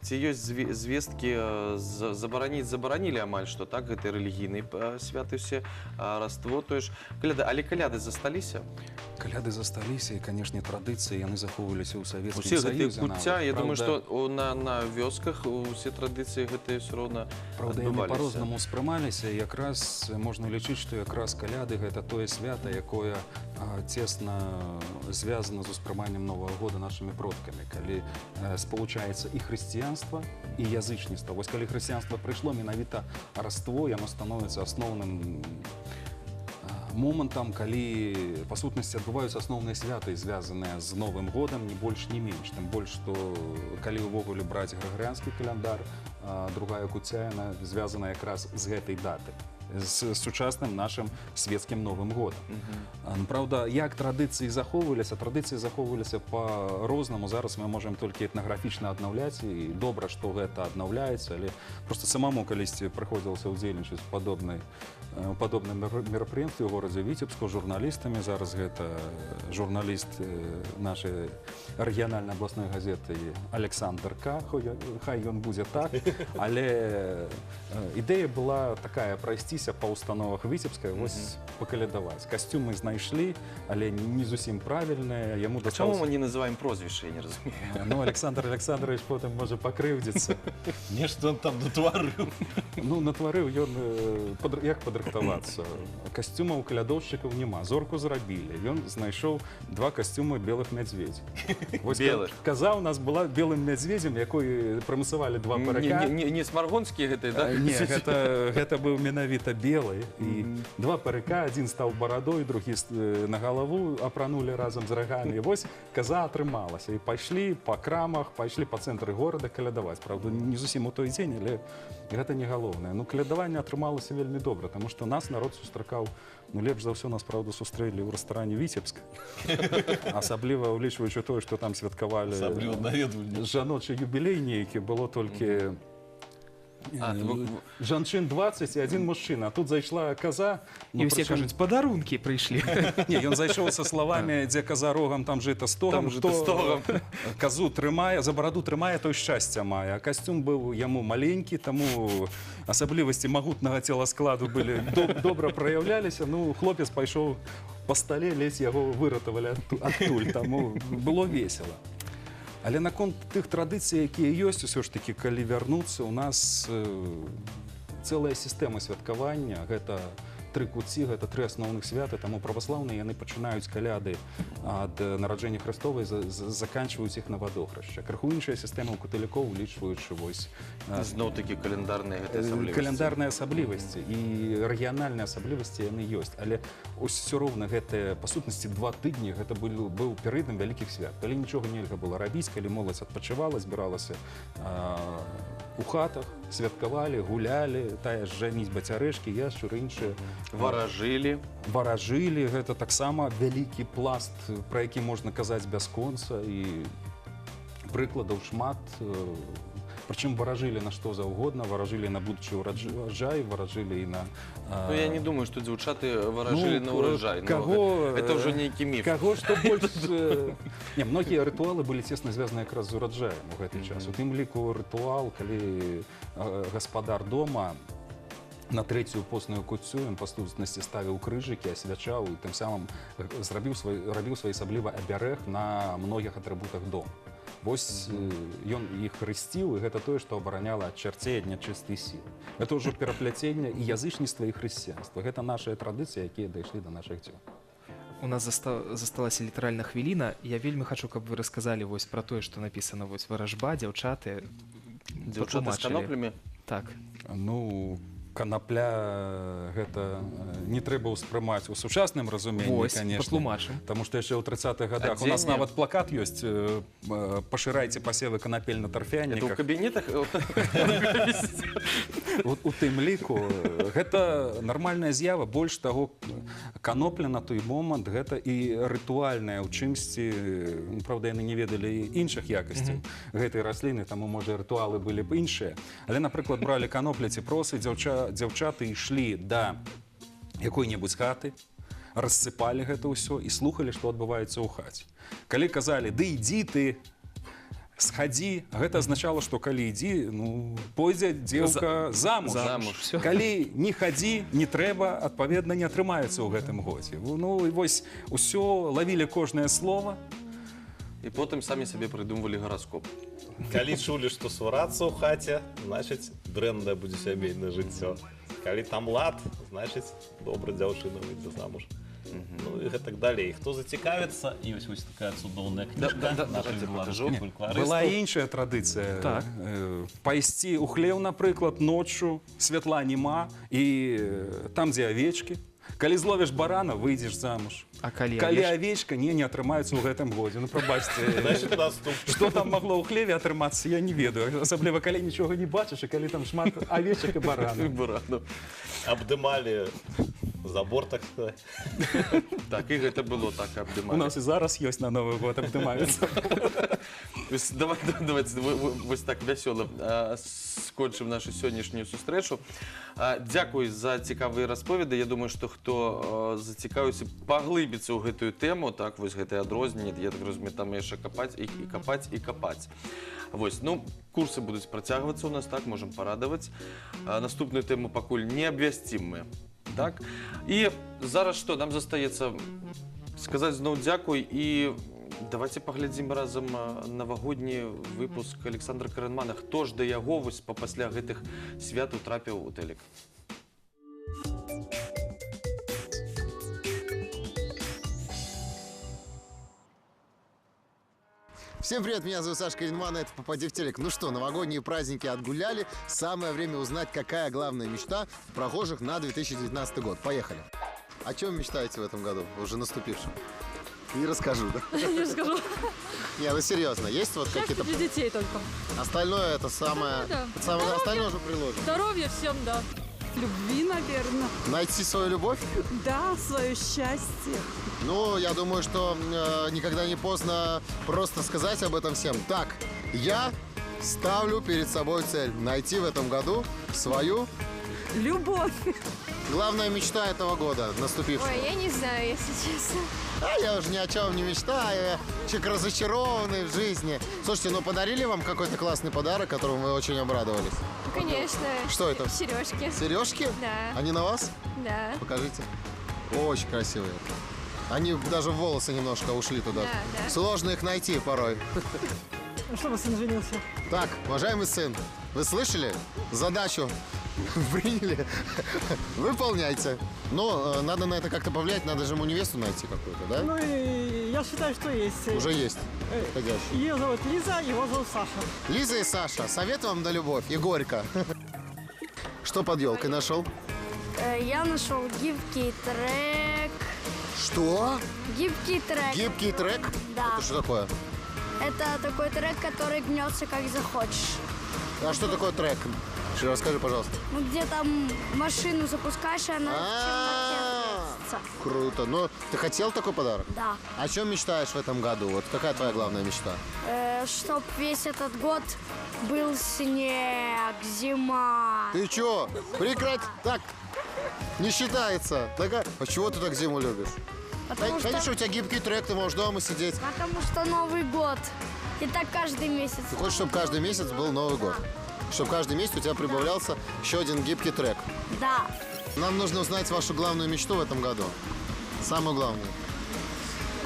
Speaker 1: ці ёсць звесткі забаранілі амаль што, так, гэты рэлігійныя святы ўсе, раство, тое ж, каляды, але каляды засталіся?
Speaker 4: Каляды засталіся, і, канешне, традыцыі, яны захоўваліся ў Савецкім
Speaker 1: Саюзе. Усе гэтыя
Speaker 4: Саюзе.
Speaker 1: куцця, я думаю, што на вёсках усе традыцыі гэтыя ўсё роўна адбываліся.
Speaker 4: Правда, яны па-рознаму ўспрымаліся, і якраз можна лічыць, што якраз каляды гэта тое свята, якое цесна звязана з успрыманнем Новага года нашымі продкамі, калі спалучаецца і хрысціянства, і язычніцтва. Вось калі хрысціянства прыйшло, менавіта раство, яно становіцца асноўным момантам, калі па сутнасці адбываюцца асноўныя святы, звязаныя з Новым годам, не больш, не менш. Тым больш, што калі ўвогуле браць грыгарыянскі каляндар, другая куцця, яна звязана якраз з гэтай даты. з сучасним нашим світським Новим годом. Правда, як традиції заховувалися по-розному. Зараз ми можемо тільки етнографічно відновляти, і добре, що це відновляється, але просто самому колись приходилося удзельничати в подобним мероприемстве в городе Витебску журналистами. Зараз это журналист нашей региональной областной газеты Александр К. Хай он будет так. Але ідея була така, пройтися по установах Витебска, ось поколядувати. Костюми знайшли, але не зовсім правильні. Йому
Speaker 1: Чому ми не називаємо прозвище, я не розумію.
Speaker 4: Ну, Олександр Олександрович потім може покривдитися.
Speaker 5: Не, что он там натворил.
Speaker 4: Ну, натворив ён, як падрыхтавацца. Касцюмаў калядоўшчыкаў няма. Зорку зрабілі. Ён знайшоў 2 касцюмы белых мядзведзей. Вось
Speaker 1: Белых.
Speaker 4: каза у нас была белым мядзведзем, якой прымусавалі 2 парыка.
Speaker 1: Не смаргонскія гэтыя, да?
Speaker 4: Не, гэта быў менавіта белы. І 2 парыка, адзін стаў барадой, другі на галаву апранулі разам з рагамі. І вось каза атрымалася. І пайшлі па крамах, пайшлі па цэнтры горада калядаваць. Правда, не зусім у той дзень, але гэта не галоўнае. Ну, калядаванне атрымалася вельмі добра, таму што нас народ сустракаў, ну, лепш за ўсё нас, правда, сустрэлі ў рэстаране Віцебск. Асабліва ўлічваючы тое, што там святкавалі
Speaker 5: Особливо наведывали.
Speaker 4: жаночы юбілей нейкі, было толькі жанчын 20 і 1 мужчына. А тут зайшла каза.
Speaker 2: І ўсе кажуць, падарункі прыйшлі.
Speaker 4: Не, ён зайшоў са словамі, дзе каза рогам, там жыта стогам,
Speaker 1: Там жыта стогам.
Speaker 4: казу трымае, за бараду трымае, той шчасця мае. А касцюм быў яму маленькі, таму асаблівасці магутнага целаскладу былі добра праяўляліся. Ну, хлопец пайшоў па стале, ледзь яго выратавалі адтуль, таму было весела. Але наконт тых традыцый, якія ёсць, усё ж такі, калі вярнуцца, у нас цэлая сістэма святкавання, гэта 3 куці, гэта 3 асноўных святы, таму праваслаўныя яны пачынаюць каляды ад нараджэння Хрыстовай, заканчваюць іх на вадохрышча. Крыху іншая сістэма ў каталікоў, улічваючы вось
Speaker 1: Зноў-такі каляндарныя гэтыя асаблівасці.
Speaker 4: каляндарныя асаблівасці і рэгіянальныя асаблівасці яны ёсць, але ўсё роўна гэтыя па сутнасці 2 тыдні гэта быў перыядам вялікіх свят, калі нічога нельга было рабіць, калі моладзь адпачывала, збіралася у хатах, святкавалі, гулялі, тая ж жаніцьба цярэшкі, яшчуры іншыя варажылі, гэта таксама вялікі пласт, пра які можна казаць бясконца, і прыкладаў шмат. Прычым варажылі на што заўгодна, варажылі на будучы ўраджай, варажылі і на...
Speaker 1: Ну, я не думаю, што дзяўчаты варажылі на ўраджай. Это ўжо нейкі міф.
Speaker 4: Каго што больш... Не, многія рытуалы былі цесна звязаны якраз з ураджаем у гэты час. У тым ліку рытуал, калі гаспадар дома на 3-ю постную куццю ён па сутнасці ставіў крыжыкі, асвячаў і тым самым рабіў своеасаблівы абярэг на многіх атрыбутах дома. Вось ён іх хрысціў, і гэта тое, што абараняла ад чарцей, ад нячыстай сілы. Гэта ўжо перапляценне і язычніцтва, і хрысціянства. Гэта нашыя традыцыі, якія дайшлі да нашых дзён.
Speaker 2: У нас засталася літаральна хвіліна. Я вельмі хачу, каб вы расказалі вось пра тое, што напісана вось варажба, дзяўчаты.
Speaker 1: Дзяўчаты з каноплямі?
Speaker 2: Так.
Speaker 4: Ну, канапля гэта не трэба ўспрымаць у сучасным разуменні, конечно.
Speaker 2: Патлумачым.
Speaker 4: Таму што яшчэ ў 30-х гадах у нас нават плакат ёсць: пашырайце пасевы канапель на тарфяніках.
Speaker 1: Это ў кабінетах?
Speaker 4: У тым ліку гэта нармальная з'ява. Больш таго, канопля на той момант гэта і рытуальная ў чымсьці. Праўда, яны не ведалі іншых якасцяў гэтай расліны, таму, можа, рытуалы былі б іншыя. Але, напрыклад, бралі каноплі ці просы, дзяўчаты ішлі да якой-небудзь хаты, рассыпалі гэта ўсё і слухалі, што адбываецца ў хаце. Калі казалі: «Ды ідзі ты, схадзі», гэта азначала, што калі ідзі, ну, пойдзе дзеўка замуж. Калі не хадзі, не трэба, адпаведна, не атрымаецца ў гэтым годзе. Ну, і вось усё лавілі кожнае слова.
Speaker 1: І потым самі сабе прыдумвалі гараскоп.
Speaker 5: Калі чулі, што сварацца ў хаце, значыць, дрэннае будзе сямейнае жыццё. Калі там лад, значыць, добра дзяўчына выйдзе замуж. Ну і гэтак далей. Хто зацікавіцца, і вось такая цудоўная кніжка нашых беларускіх фалькларыстаў.
Speaker 4: Была іншая традыцыя. Пайсці ў хлеў, напрыклад, ноччу, святла няма, і там, дзе авечкі, Калі зловіш барана, выйдзеш замуж.
Speaker 2: А калі
Speaker 4: Калі
Speaker 2: авечка?
Speaker 4: авечка, не атрымаецца ў гэтым годзе. Ну, прабачце,
Speaker 5: Значит, наступны.
Speaker 4: што там магло ў хлеве атрымацца, я не ведаю. Асабліва, калі нічога не бачыш, і калі там шмат авечак і баранаў.
Speaker 1: Баранов.
Speaker 5: Обдымали забор, так сказать.
Speaker 1: Так, і гэта было так
Speaker 4: У
Speaker 1: абдымалі.
Speaker 4: нас і зараз ёсць на Новы год абдымаюцца.
Speaker 1: Давайте вось так вясёла скончым нашу сённяшнюю сустрэчу. Дзякуй за цікавыя расповеды. Я думаю, што хто зацікавіўся паглыбіцца ў гэтую тэму, так, вось гэтыя адрозненні, я так разумею, там яшчэ капаць і капаць і капаць. Вось, ну, курсы будуць працягвацца у нас, так, можам парадаваць. Наступную тэму пакуль не абвясцім мы. Так? І зараз што, нам застаецца сказаць зноў дзякуй і давайте паглядзім разам навагодні выпуск Александра Каренмана. Хто ж да яго вось пасля гэтых святаў трапіў у тэлек?
Speaker 7: Всем привет, меня зовут Саша Каренман, это «Попади в телек». Ну что, новогодние праздники отгуляли, самое время узнать, какая главная мечта прохожих на 2019 год. Поехали. О чем мечтаете в этом году, уже наступившем? Не расскажу, да?
Speaker 8: Не расскажу.
Speaker 7: Не, ну серьезно, есть вот какие-то...
Speaker 8: Для детей только.
Speaker 7: Остальное это самое...
Speaker 8: Да.
Speaker 7: Самое остальное уже приложено.
Speaker 8: Здоровья всем, да.
Speaker 9: Любви, наверное.
Speaker 7: Найти свою любовь?
Speaker 9: Да, свое счастье.
Speaker 7: Ну, я думаю, что никогда не поздно просто сказать об этом всем. Так, я ставлю перед собой цель найти в этом году свою...
Speaker 9: Любовь.
Speaker 7: Главная мечта этого года, наступившего.
Speaker 10: Ой, я не знаю, если честно.
Speaker 7: А я уже ни о чем не мечтаю, я человек разочарованный в жизни. Слушайте, ну подарили вам какой-то классный подарок, которому вы очень обрадовались?
Speaker 10: Ну, конечно.
Speaker 7: Что это?
Speaker 10: Сережки.
Speaker 7: Сережки?
Speaker 10: Да.
Speaker 7: Они на вас?
Speaker 10: Да.
Speaker 7: Покажите. Очень красивые. Они даже в волосы немножко ушли туда.
Speaker 10: Да, да.
Speaker 7: Сложно их найти порой.
Speaker 9: Чтобы сын женился.
Speaker 7: Так, уважаемый сын, вы слышали? Задачу приняли. Выполняйте. Но надо на это как-то повлиять, надо же ему невесту найти какую-то, да?
Speaker 9: Ну и я считаю, что есть.
Speaker 7: Уже есть. Подходящий.
Speaker 9: Ее зовут Лиза, его зовут Саша.
Speaker 7: Лиза и Саша, совет вам да любовь. И горько. Что под елкой нашел?
Speaker 10: Я нашел гибкий трек.
Speaker 7: Что?
Speaker 10: Гибкий трек.
Speaker 7: Гибкий трек?
Speaker 10: Да.
Speaker 7: Это что такое?
Speaker 10: Это такой трек, который гнется как захочешь.
Speaker 7: А что такое трек? Расскажи, пожалуйста.
Speaker 10: Ну, где там машину запускаешь, и она
Speaker 7: А-а-а.
Speaker 10: чем-то.
Speaker 7: Круто. Ну, ты хотел такой подарок?
Speaker 10: Да.
Speaker 7: О чем мечтаешь в этом году? Вот какая твоя главная мечта?
Speaker 10: Чтоб весь этот год был снег, зима.
Speaker 7: Ты чё? Прекрати. Так, не считается. А чего ты так зиму любишь?
Speaker 10: Потому
Speaker 7: Конечно,
Speaker 10: что...
Speaker 7: у тебя гибкий трек, ты можешь дома сидеть.
Speaker 10: Потому что Новый год. И так каждый месяц.
Speaker 7: Ты хочешь, чтобы каждый месяц был Новый год? Чтобы каждый месяц у тебя прибавлялся еще один гибкий трек.
Speaker 10: Да.
Speaker 7: Нам нужно узнать вашу главную мечту в этом году. Самую главную.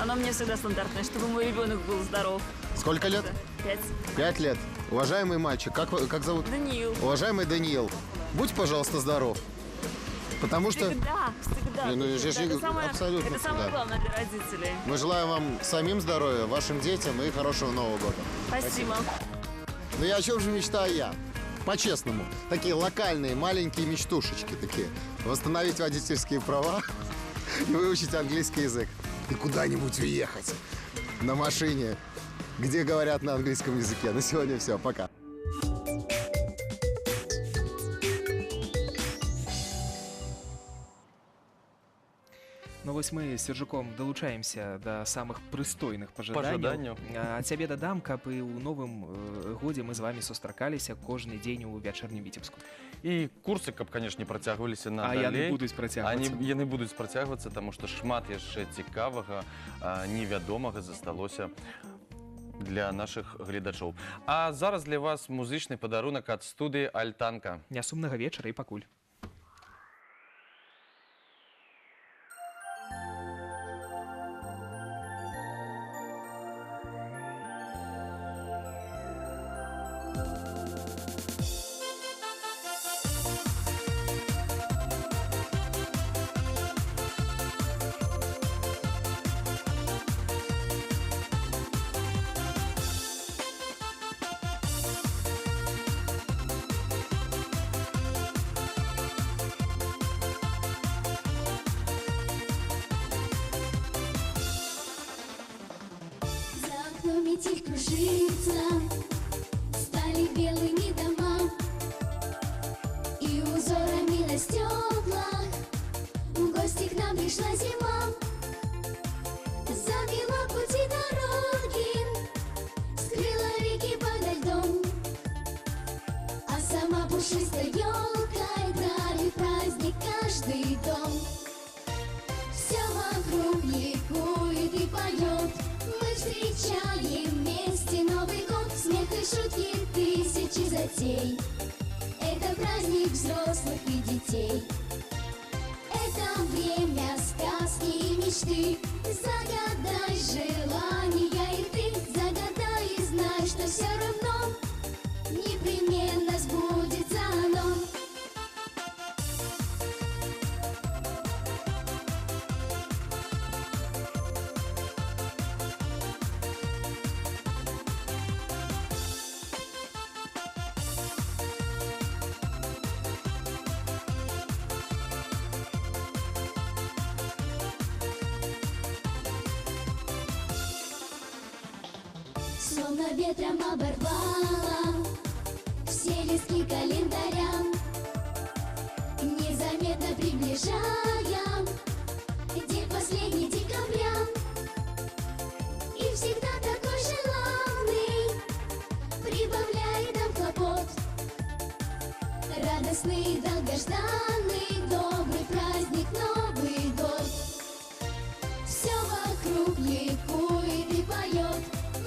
Speaker 8: Оно мне всегда стандартное, чтобы мой ребенок был здоров.
Speaker 7: Сколько лет?
Speaker 8: 5.
Speaker 7: 5 лет. Уважаемый мальчик, как зовут?
Speaker 8: Даниил.
Speaker 7: Уважаемый Даниил, будь, пожалуйста, здоров. Потому что
Speaker 8: Всегда.
Speaker 7: Не, ну, я же
Speaker 8: это самое,
Speaker 7: абсолютно
Speaker 8: это самое
Speaker 7: всегда.
Speaker 8: главное для родителей.
Speaker 7: мы желаем вам самим здоровья, вашим детям и хорошего Нового года.
Speaker 8: Спасибо.
Speaker 7: Ну и о чем же мечтаю я? По-честному. Такие локальные, маленькие мечтушечки такие. Восстановить водительские права и выучить английский язык. И куда-нибудь уехать на машине, где говорят на английском языке. На сегодня все. Пока.
Speaker 2: Ну вось мы з Сержуком далучаемся да самых прыстойных пажаданняў.
Speaker 1: Пажаданняў.
Speaker 2: Ад цябе дадам, каб і ў новым годзе мы з вамі сустракаліся кожны дзень у вячэрнім Віцебску.
Speaker 1: І курсы, каб, канешне, працягваліся
Speaker 2: А
Speaker 1: надалей.
Speaker 2: яны будуць працягвацца.
Speaker 1: Яны будуць працягвацца, таму што шмат яшчэ цікавага, невядомага засталося для нашых гледачоў. А зараз для вас музычны падарунак ад студыі Альтанка.
Speaker 2: Нясумнага вечара і пакуль.
Speaker 10: их кружится, стали белыми дома и узорами на стеклах. В гости к нам пришла зима, замела пути дороги, скрыла реки подо льдом, а сама пушистой елкой дарит праздник каждый дом. Все вокруг ликует и поет, мы встречаем вместе Новый год. Смех и шутки, тысячи затей, это праздник взрослых и детей. Это время сказки и мечты, загадай желания и ты, загадай и знай, что все равно непременно сбудется оно. Словно ветром оборвала все листки календаря, незаметно приближая день последний декабря. И всегда такой желанный прибавляет нам хлопот, радостный, долгожданный, добрый праздник Новый год. Все вокруг ликует и поет,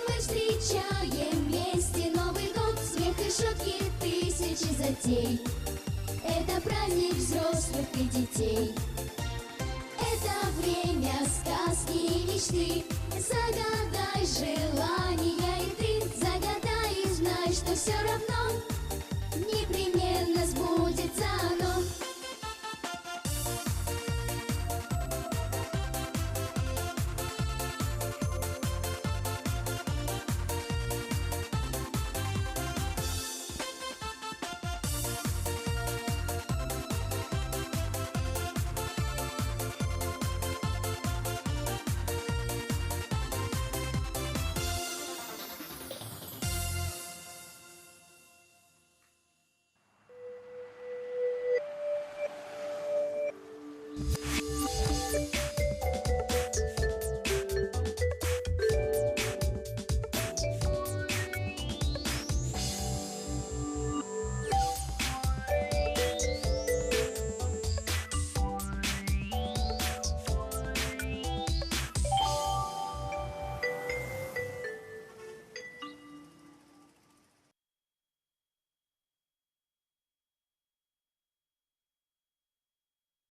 Speaker 10: мы встречаем вместе Новый год. Смех и шутки, тысячи затей, это праздник взрослых и детей. Это время сказки и мечты, загадай желания и ты, загадай и знай, что все равно непременно сбудется оно.